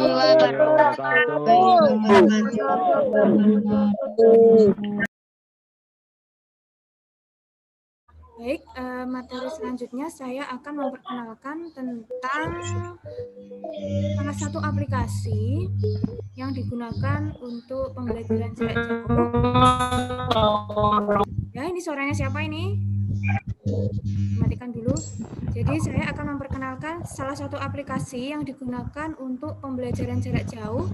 Speaker 2: Baik, materi selanjutnya saya akan memperkenalkan tentang salah satu aplikasi yang digunakan untuk pembelajaran jarak jauh. Ya, ini suaranya siapa ini? Matikan dulu. Jadi saya akan memperkenalkan salah satu aplikasi yang digunakan untuk pembelajaran jarak jauh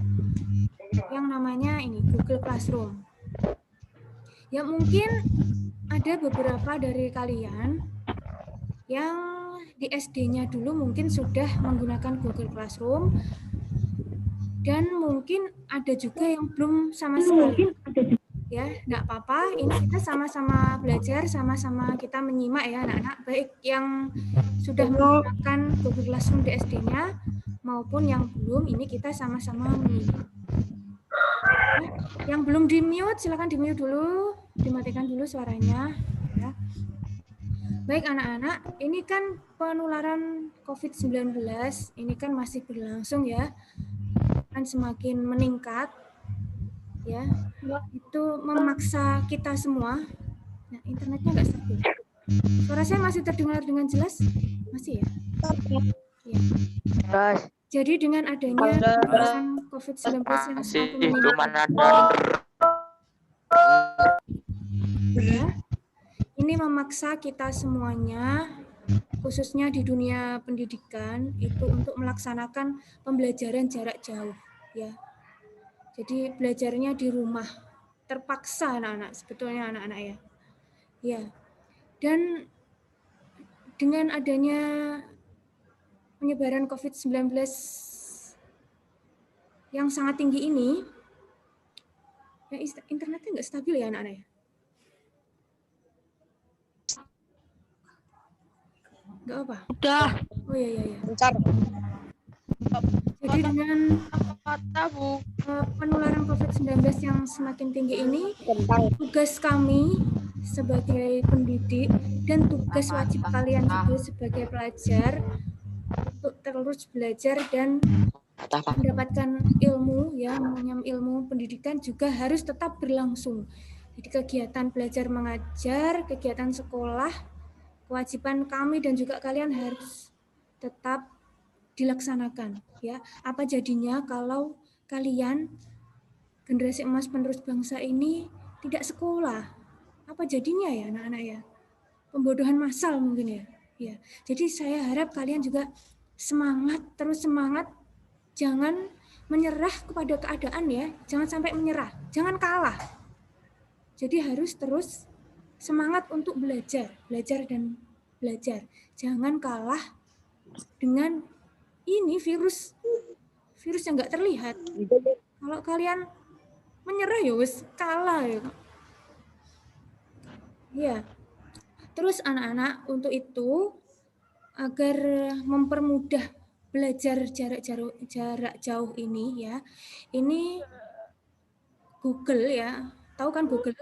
Speaker 2: yang namanya ini Google Classroom. Ya, mungkin ada beberapa dari kalian yang di SD-nya dulu mungkin sudah menggunakan Google Classroom dan mungkin ada juga yang belum sama sekali. Ya, enggak apa-apa. Ini kita sama-sama belajar, sama-sama kita menyimak ya anak-anak, baik yang sudah menggunakan Google Classroom di SD-nya maupun yang belum, ini kita sama-sama menyimak. Yang belum di-mute, silakan di-mute dulu, dimatikan dulu suaranya. Ya. Baik anak-anak, ini kan penularan COVID-19, ini kan masih berlangsung ya, kan semakin meningkat, ya, itu memaksa kita semua. Nah, internetnya nggak stabil. Suara saya masih terdengar dengan jelas? Masih ya? Ya. Jadi dengan adanya penularan COVID-19 yang semakin meningkat, ya, ini memaksa kita semuanya, khususnya di dunia pendidikan, itu untuk melaksanakan pembelajaran jarak jauh, ya. Jadi belajarnya di rumah, terpaksa anak-anak, sebetulnya anak-anak ya. Ya. Dan dengan adanya penyebaran COVID-19 yang sangat tinggi ini, ya internetnya nggak stabil ya anak-anak ya? Nggak apa?
Speaker 4: Udah.
Speaker 2: Oh iya.
Speaker 4: Bentar.
Speaker 2: Jadi dengan penularan COVID-19 yang semakin tinggi ini, tugas kami sebagai pendidik dan tugas wajib kalian juga sebagai pelajar untuk terus belajar dan mendapatkan ilmu, ya, mengenyam ilmu pendidikan juga harus tetap berlangsung. Jadi kegiatan belajar mengajar, kegiatan sekolah, kewajiban kami dan juga kalian harus tetap dilaksanakan, ya. Apa jadinya kalau kalian generasi emas penerus bangsa ini tidak sekolah? Apa jadinya ya anak-anak ya? Pembodohan massal mungkin ya. Ya. Jadi saya harap kalian juga semangat, terus semangat, jangan menyerah kepada keadaan ya, jangan sampai menyerah, jangan kalah. Jadi harus terus semangat untuk belajar dan belajar. Jangan kalah dengan ini virus yang nggak terlihat. Kalau kalian menyerah ya wis kalah ya. Ya. Terus anak-anak untuk itu agar mempermudah belajar jarak jauh ini ya. Ini Google ya. Tahu kan Google?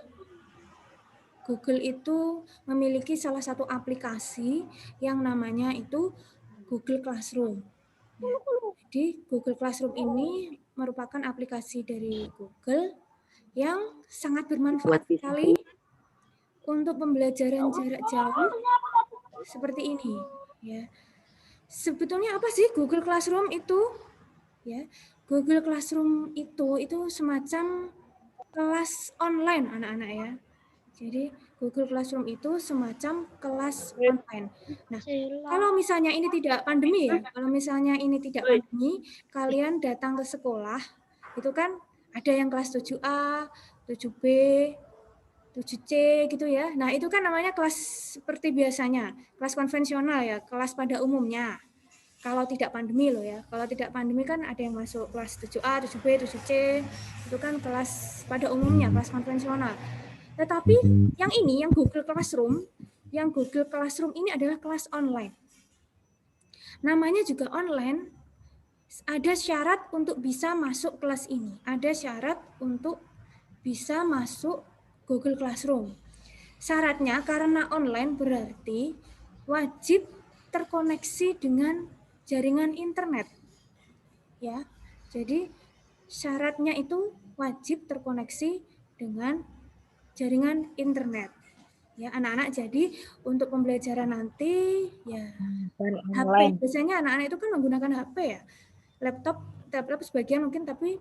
Speaker 2: Google itu memiliki salah satu aplikasi yang namanya itu Google Classroom. Ya. Jadi Google Classroom ini merupakan aplikasi dari Google yang sangat bermanfaat sekali untuk pembelajaran jarak jauh seperti ini. Ya. Sebetulnya apa sih Google Classroom itu? Ya, Google Classroom itu semacam kelas online anak-anak ya. Jadi Google Classroom itu semacam kelas online. Nah, kalau misalnya ini tidak pandemi ya, kalian datang ke sekolah, itu kan ada yang kelas 7A, 7B, 7C gitu ya. Nah, itu kan namanya kelas seperti biasanya, kelas konvensional ya, kelas pada umumnya. Kalau tidak pandemi loh ya. Kalau tidak pandemi kan ada yang masuk kelas 7A, 7B, 7C, itu kan kelas pada umumnya, kelas konvensional. Tetapi yang ini, yang Google Classroom ini adalah kelas online. Namanya juga online, ada syarat untuk bisa masuk kelas ini. Ada syarat untuk bisa masuk Google Classroom. Syaratnya karena online berarti wajib terkoneksi dengan jaringan internet. Ya. Jadi syaratnya itu wajib terkoneksi dengan jaringan internet. Ya, anak-anak, jadi untuk pembelajaran nanti ya HP. Biasanya anak-anak itu kan menggunakan HP ya. Laptop sebagian mungkin, tapi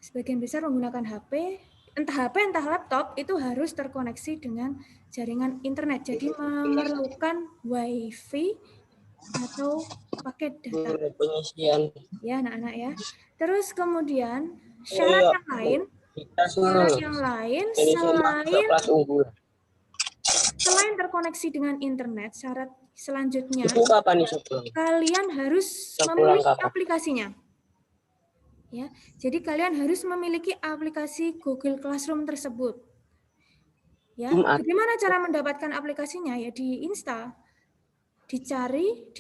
Speaker 2: sebagian besar menggunakan HP. Entah HP, entah laptop, itu harus terkoneksi dengan jaringan internet. Jadi memerlukan WiFi atau paket data. Ya, anak-anak ya. Terus kemudian syarat yang lain selain terkoneksi dengan internet, syarat selanjutnya kalian harus memiliki aplikasinya. Ya, jadi kalian harus memiliki aplikasi Google Classroom tersebut. Ya, bagaimana cara mendapatkan aplikasinya? Ya di install, dicari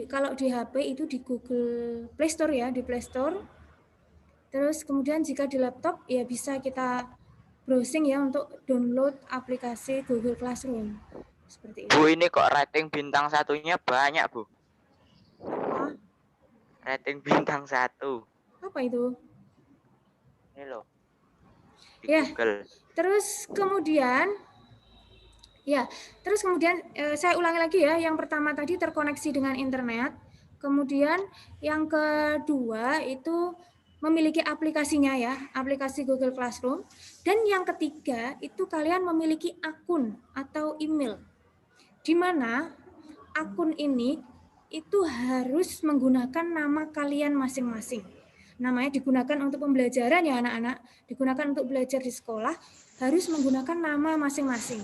Speaker 2: kalau di HP itu di Google Play Store ya, di Play Store. Terus kemudian jika di laptop ya bisa kita browsing ya untuk download aplikasi Google Classroom. Seperti itu.
Speaker 5: Bu, ini kok rating bintang 1-nya banyak, Bu.
Speaker 2: Apa?
Speaker 5: Rating bintang 1.
Speaker 2: Apa itu?
Speaker 5: Ini loh. Di
Speaker 2: Ya.
Speaker 5: Google.
Speaker 2: Terus kemudian saya ulangi lagi ya. Yang pertama tadi terkoneksi dengan internet. Kemudian yang kedua itu memiliki aplikasinya ya, aplikasi Google Classroom. Dan yang ketiga itu kalian memiliki akun atau email. Di mana akun ini itu harus menggunakan nama kalian masing-masing. Namanya digunakan untuk pembelajaran ya anak-anak, digunakan untuk belajar di sekolah, harus menggunakan nama masing-masing.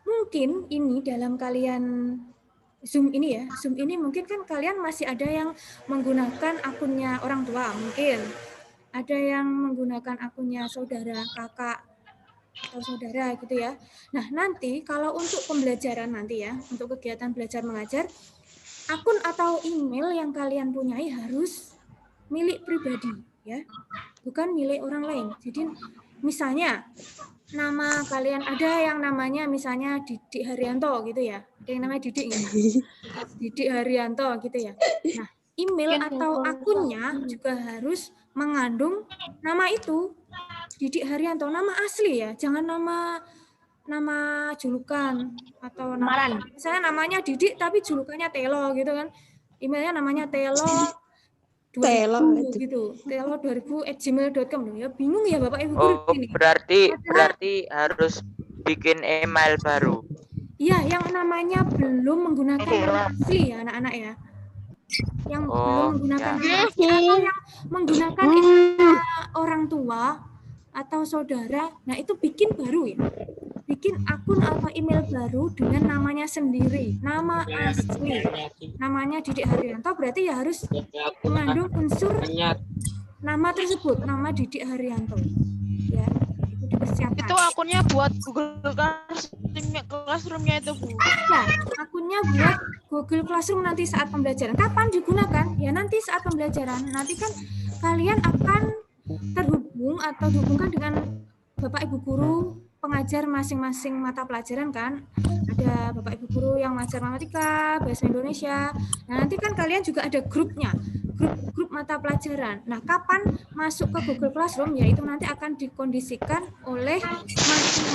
Speaker 2: Mungkin ini dalam kalian Zoom ini ya, Zoom ini mungkin kan kalian masih ada yang menggunakan akunnya orang tua, mungkin ada yang menggunakan akunnya saudara, kakak, atau saudara gitu ya. Nah nanti kalau untuk pembelajaran nanti ya, untuk kegiatan belajar mengajar, akun atau email yang kalian punyai harus milik pribadi ya, bukan milik orang lain. Jadi misalnya nama kalian ada yang namanya misalnya Didik Haryanto gitu ya, ada yang namanya Didik gitu. Didik Haryanto gitu ya. Nah email atau akunnya juga harus mengandung nama itu, Didik Haryanto, nama asli ya, jangan nama julukan atau nama misalnya namanya Didik tapi julukannya Telo gitu kan, emailnya namanya Telo 2000 gitu, telo2000@gmail.com loh ya, bingung ya Bapak Ibu guru ini.
Speaker 5: Berarti harus bikin email baru.
Speaker 2: Iya, yang namanya belum menggunakan nama asli ya anak-anak ya. Yang belum menggunakan nama asli atau yang menggunakan email orang tua atau saudara, nah itu bikin baru ya. Bikin akun atau email baru dengan namanya sendiri, nama asli. Namanya Didik Haryanto berarti ya harus mengandung unsur nama tersebut, nama Didik Haryanto. Ya, itu dipersiapkan.
Speaker 6: Itu akunnya buat Google Classroom-nya itu, Bu.
Speaker 2: Ya, akunnya buat Google Classroom nanti saat pembelajaran. Kapan digunakan? Ya nanti saat pembelajaran. Nanti kan kalian akan terhubung atau dihubungkan dengan Bapak Ibu guru pengajar masing-masing mata pelajaran kan. Ada Bapak Ibu guru yang mengajar matematika, bahasa Indonesia. Nah, nanti kan kalian juga ada grupnya, grup mata pelajaran. Nah, kapan masuk ke Google Classroom, yaitu nanti akan dikondisikan oleh masing-masing.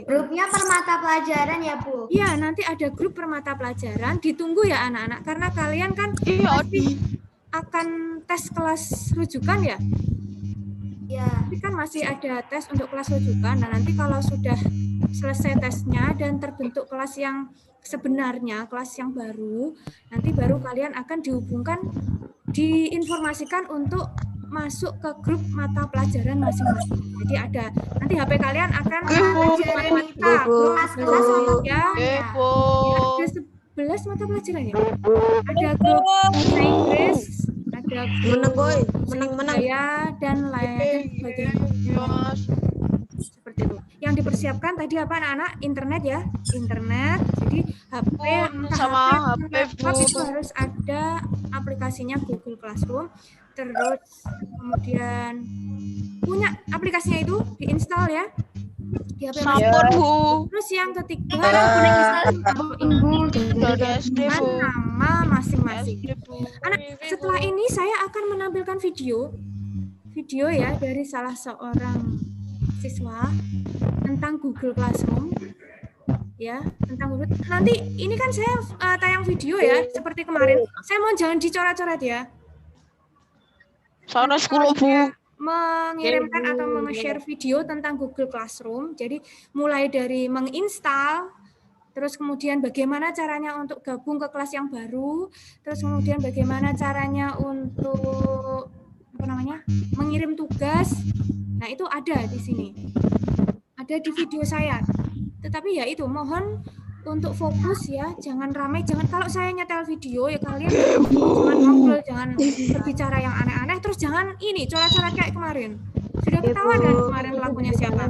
Speaker 7: Grupnya per mata pelajaran ya, Bu?
Speaker 2: Iya, nanti ada grup per mata pelajaran. Ditunggu ya anak-anak, karena kalian kan akan tes kelas rujukan ya.
Speaker 7: Ya.
Speaker 2: Tapi kan masih ada tes untuk kelas rujukan. Nah, nanti kalau sudah selesai tesnya dan terbentuk kelas yang sebenarnya, kelas yang baru, nanti baru kalian akan dihubungkan, diinformasikan untuk masuk ke grup mata pelajaran masing-masing. Jadi ada nanti HP kalian akan
Speaker 7: Pelajaran
Speaker 2: mata grup
Speaker 7: kelas
Speaker 2: kelas
Speaker 7: untuk
Speaker 2: ya.
Speaker 6: Kepo.
Speaker 2: Ya, ada 11 mata pelajaran ya. Ada grup bahasa Inggris, ada
Speaker 4: Menang boy,
Speaker 2: grup
Speaker 4: menang.
Speaker 2: budaya dan lain sebagainya. Seperti itu. Yang dipersiapkan tadi apa anak-anak? Internet ya, internet. Jadi HP
Speaker 6: Sama HP,
Speaker 2: laptop
Speaker 6: Bu.
Speaker 2: itu harus ada aplikasinya Google Classroom. Terus kemudian punya aplikasinya itu diinstal ya di HP
Speaker 6: Sampun,
Speaker 2: masing-masing.
Speaker 6: Bu.
Speaker 2: Terus yang ketiga
Speaker 6: Dari SD,
Speaker 2: dengan
Speaker 6: Bu.
Speaker 2: nama masing-masing.
Speaker 6: SD, Bu.
Speaker 2: Anak, setelah ini saya akan menampilkan video ya dari salah seorang siswa tentang Google Classroom ya, tentang Google. Nanti ini kan saya tayang video ya seperti kemarin. Saya mau jangan dicoret-coret ya.
Speaker 6: Sana 10, Bu.
Speaker 2: Mengirimkan atau meng-share video tentang Google Classroom. Jadi mulai dari menginstal, terus kemudian bagaimana caranya untuk gabung ke kelas yang baru, terus kemudian bagaimana caranya untuk mengirim tugas. Nah, itu ada di sini. Ada di video saya. Tetapi ya itu mohon untuk fokus ya, jangan ramai, jangan kalau saya nyetel video ya kalian jangan ngobrol, jangan berbicara yang aneh-aneh, terus jangan ini coret-coret kayak kemarin. Sudah ketahuan kan kemarin pelakunya siapa?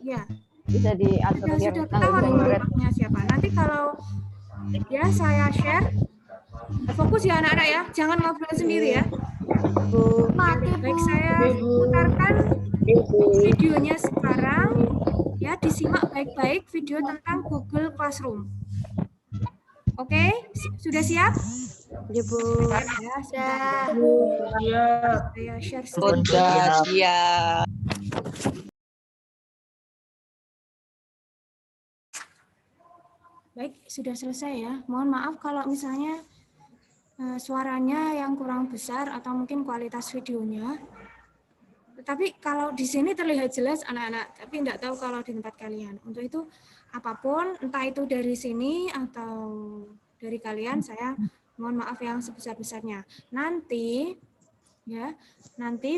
Speaker 2: Ya.
Speaker 8: Bisa diatur
Speaker 2: Sudah ketahuan pelakunya siapa. Nanti kalau ya saya share, fokus ya anak-anak ya, jangan ngobrol sendiri ya. Baik, saya putarkan videonya sekarang. Ya, disimak baik-baik video tentang Google Classroom. Oke, sudah siap?
Speaker 4: Ya, Bu.
Speaker 2: Ya, sudah. Saya share
Speaker 4: Sudah siap.
Speaker 2: Baik, sudah selesai ya. Mohon maaf kalau misalnya suaranya yang kurang besar atau mungkin kualitas videonya. Tetapi kalau di sini terlihat jelas anak-anak, tapi tidak tahu kalau di tempat kalian. Untuk itu apapun, entah itu dari sini atau dari kalian, saya mohon maaf yang sebesar-besarnya. Nanti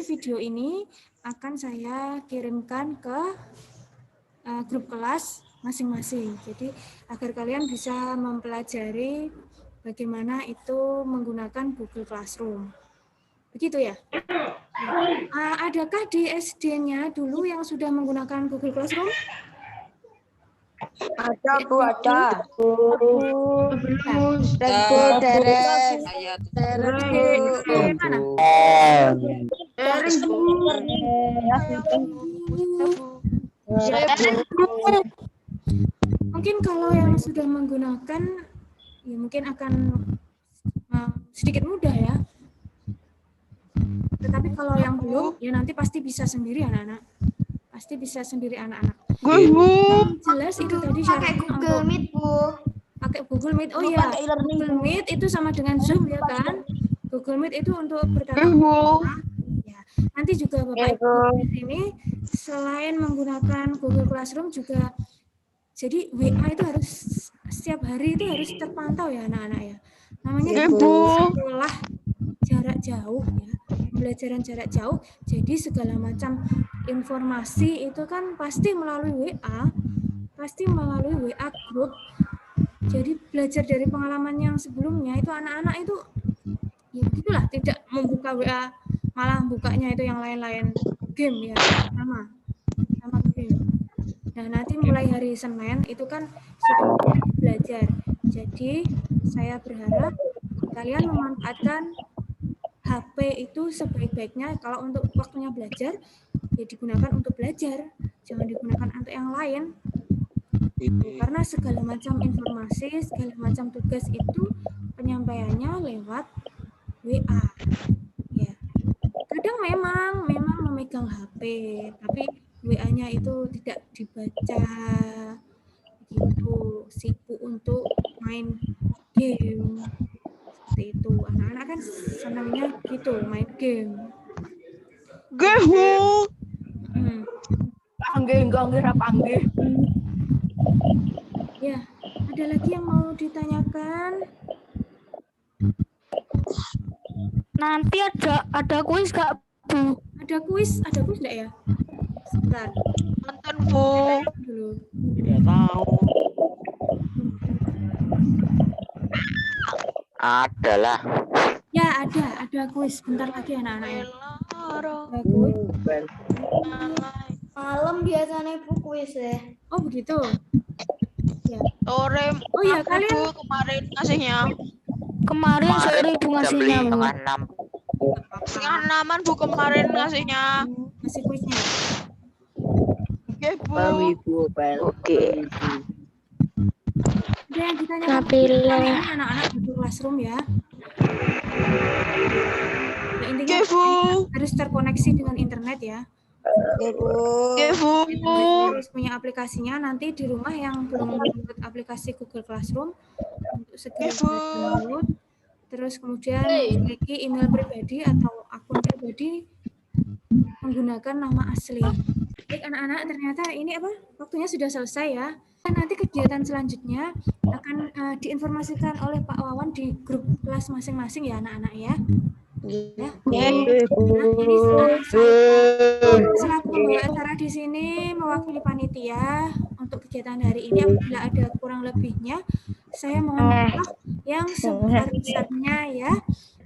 Speaker 2: video ini akan saya kirimkan ke grup kelas masing-masing. Jadi agar kalian bisa mempelajari bagaimana itu menggunakan Google Classroom. Begitu ya? Adakah di SD-nya dulu yang sudah menggunakan Google Classroom?
Speaker 4: Ada, Bu, ada.
Speaker 2: Mungkin kalau yang sudah menggunakan, ya mungkin akan sedikit mudah ya. Tetapi kalau yang belum, ya nanti pasti bisa sendiri anak-anak. Pasti bisa sendiri anak-anak. Jelas itu tadi
Speaker 7: pakai Google Meet, Bu.
Speaker 2: Pakai Google Meet. Oh iya, Google Meet itu sama dengan Zoom ya kan? Google Meet itu untuk bertatap muka. Ya, nanti juga Bapak Ibu di sini selain menggunakan Google Classroom juga jadi WA itu harus setiap hari itu harus terpantau ya anak-anak ya. Namanya sekolah jarak jauh ya. Pembelajaran jarak jauh, jadi segala macam informasi itu kan pasti melalui WA group. Jadi belajar dari pengalaman yang sebelumnya itu anak-anak itu ya begitulah, tidak membuka WA, malah bukanya itu yang lain-lain, game ya, sama game. Nah, nanti mulai hari Senin itu kan sudah belajar. Jadi saya berharap kalian memanfaatkan HP itu sebaik-baiknya. Kalau untuk waktunya belajar, ya digunakan untuk belajar, jangan digunakan untuk yang lain. Karena segala macam informasi, segala macam tugas itu penyampaiannya lewat WA. Ya. Kadang memang memegang HP, tapi WA-nya itu tidak dibaca, gitu, sibuk untuk main game. Seperti itu, anak-anak kan senangnya gitu, main game. Ya, ada lagi yang mau ditanyakan?
Speaker 8: Nanti ada kuis gak, Bu?
Speaker 2: Ada kuis enggak ya? Sebentar
Speaker 6: Nonton Bu.
Speaker 2: dulu.
Speaker 6: Tidak tahu.
Speaker 5: Ada lah.
Speaker 2: Ya, ada kuis. Bentar lagi anak-anak ya. Ada kuis.
Speaker 7: Malam biasanya Bu kuis ya.
Speaker 2: Oh, begitu. Ya.
Speaker 6: Sore.
Speaker 2: Oh ya,
Speaker 6: aku,
Speaker 2: kalian
Speaker 6: Bu, kemarin ngasihnya.
Speaker 8: Kemarin sore ibu
Speaker 5: jam
Speaker 8: ngasihnya, Bu.
Speaker 5: 5:30.
Speaker 6: Setengah 6-an Bu kemarin ngasihnya.
Speaker 2: masih kuisnya.
Speaker 6: Oke Bu.
Speaker 4: Oke.
Speaker 2: Ada yang ditanya
Speaker 8: Nabila.
Speaker 2: ini anak-anak Google Classroom ya. Ya, intinya
Speaker 6: Oke Bu.
Speaker 2: harus terkoneksi dengan internet ya.
Speaker 4: Oke, Bu.
Speaker 6: Oke Bu.
Speaker 2: Harus punya aplikasinya. Nanti di rumah yang belum download aplikasi Google Classroom untuk segera
Speaker 6: Oke, Bu.
Speaker 2: download. Terus kemudian memiliki email pribadi atau akun pribadi menggunakan nama asli. Baik anak-anak, ternyata ini waktunya sudah selesai ya. Dan nanti kegiatan selanjutnya akan diinformasikan oleh Pak Wawan di grup kelas masing-masing ya anak-anak ya. Ya. Nah, ini saya selaku pembawa acara di sini mewakili panitia untuk kegiatan hari ini. Apabila ada kurang lebihnya, saya mohon maaf yang sebesar-besarnya ya.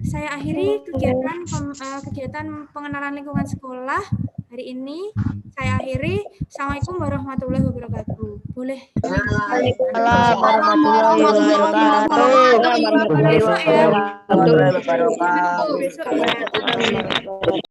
Speaker 2: Saya akhiri kegiatan pengenalan lingkungan sekolah hari ini. Saya akhiri. Assalamualaikum warahmatullahi wabarakatuh. Boleh.
Speaker 4: Waalaikumsalam warahmatullahi wabarakatuh.
Speaker 2: Besok ya.
Speaker 4: Warahmatullahi wabarakatuh.
Speaker 2: Besok ya.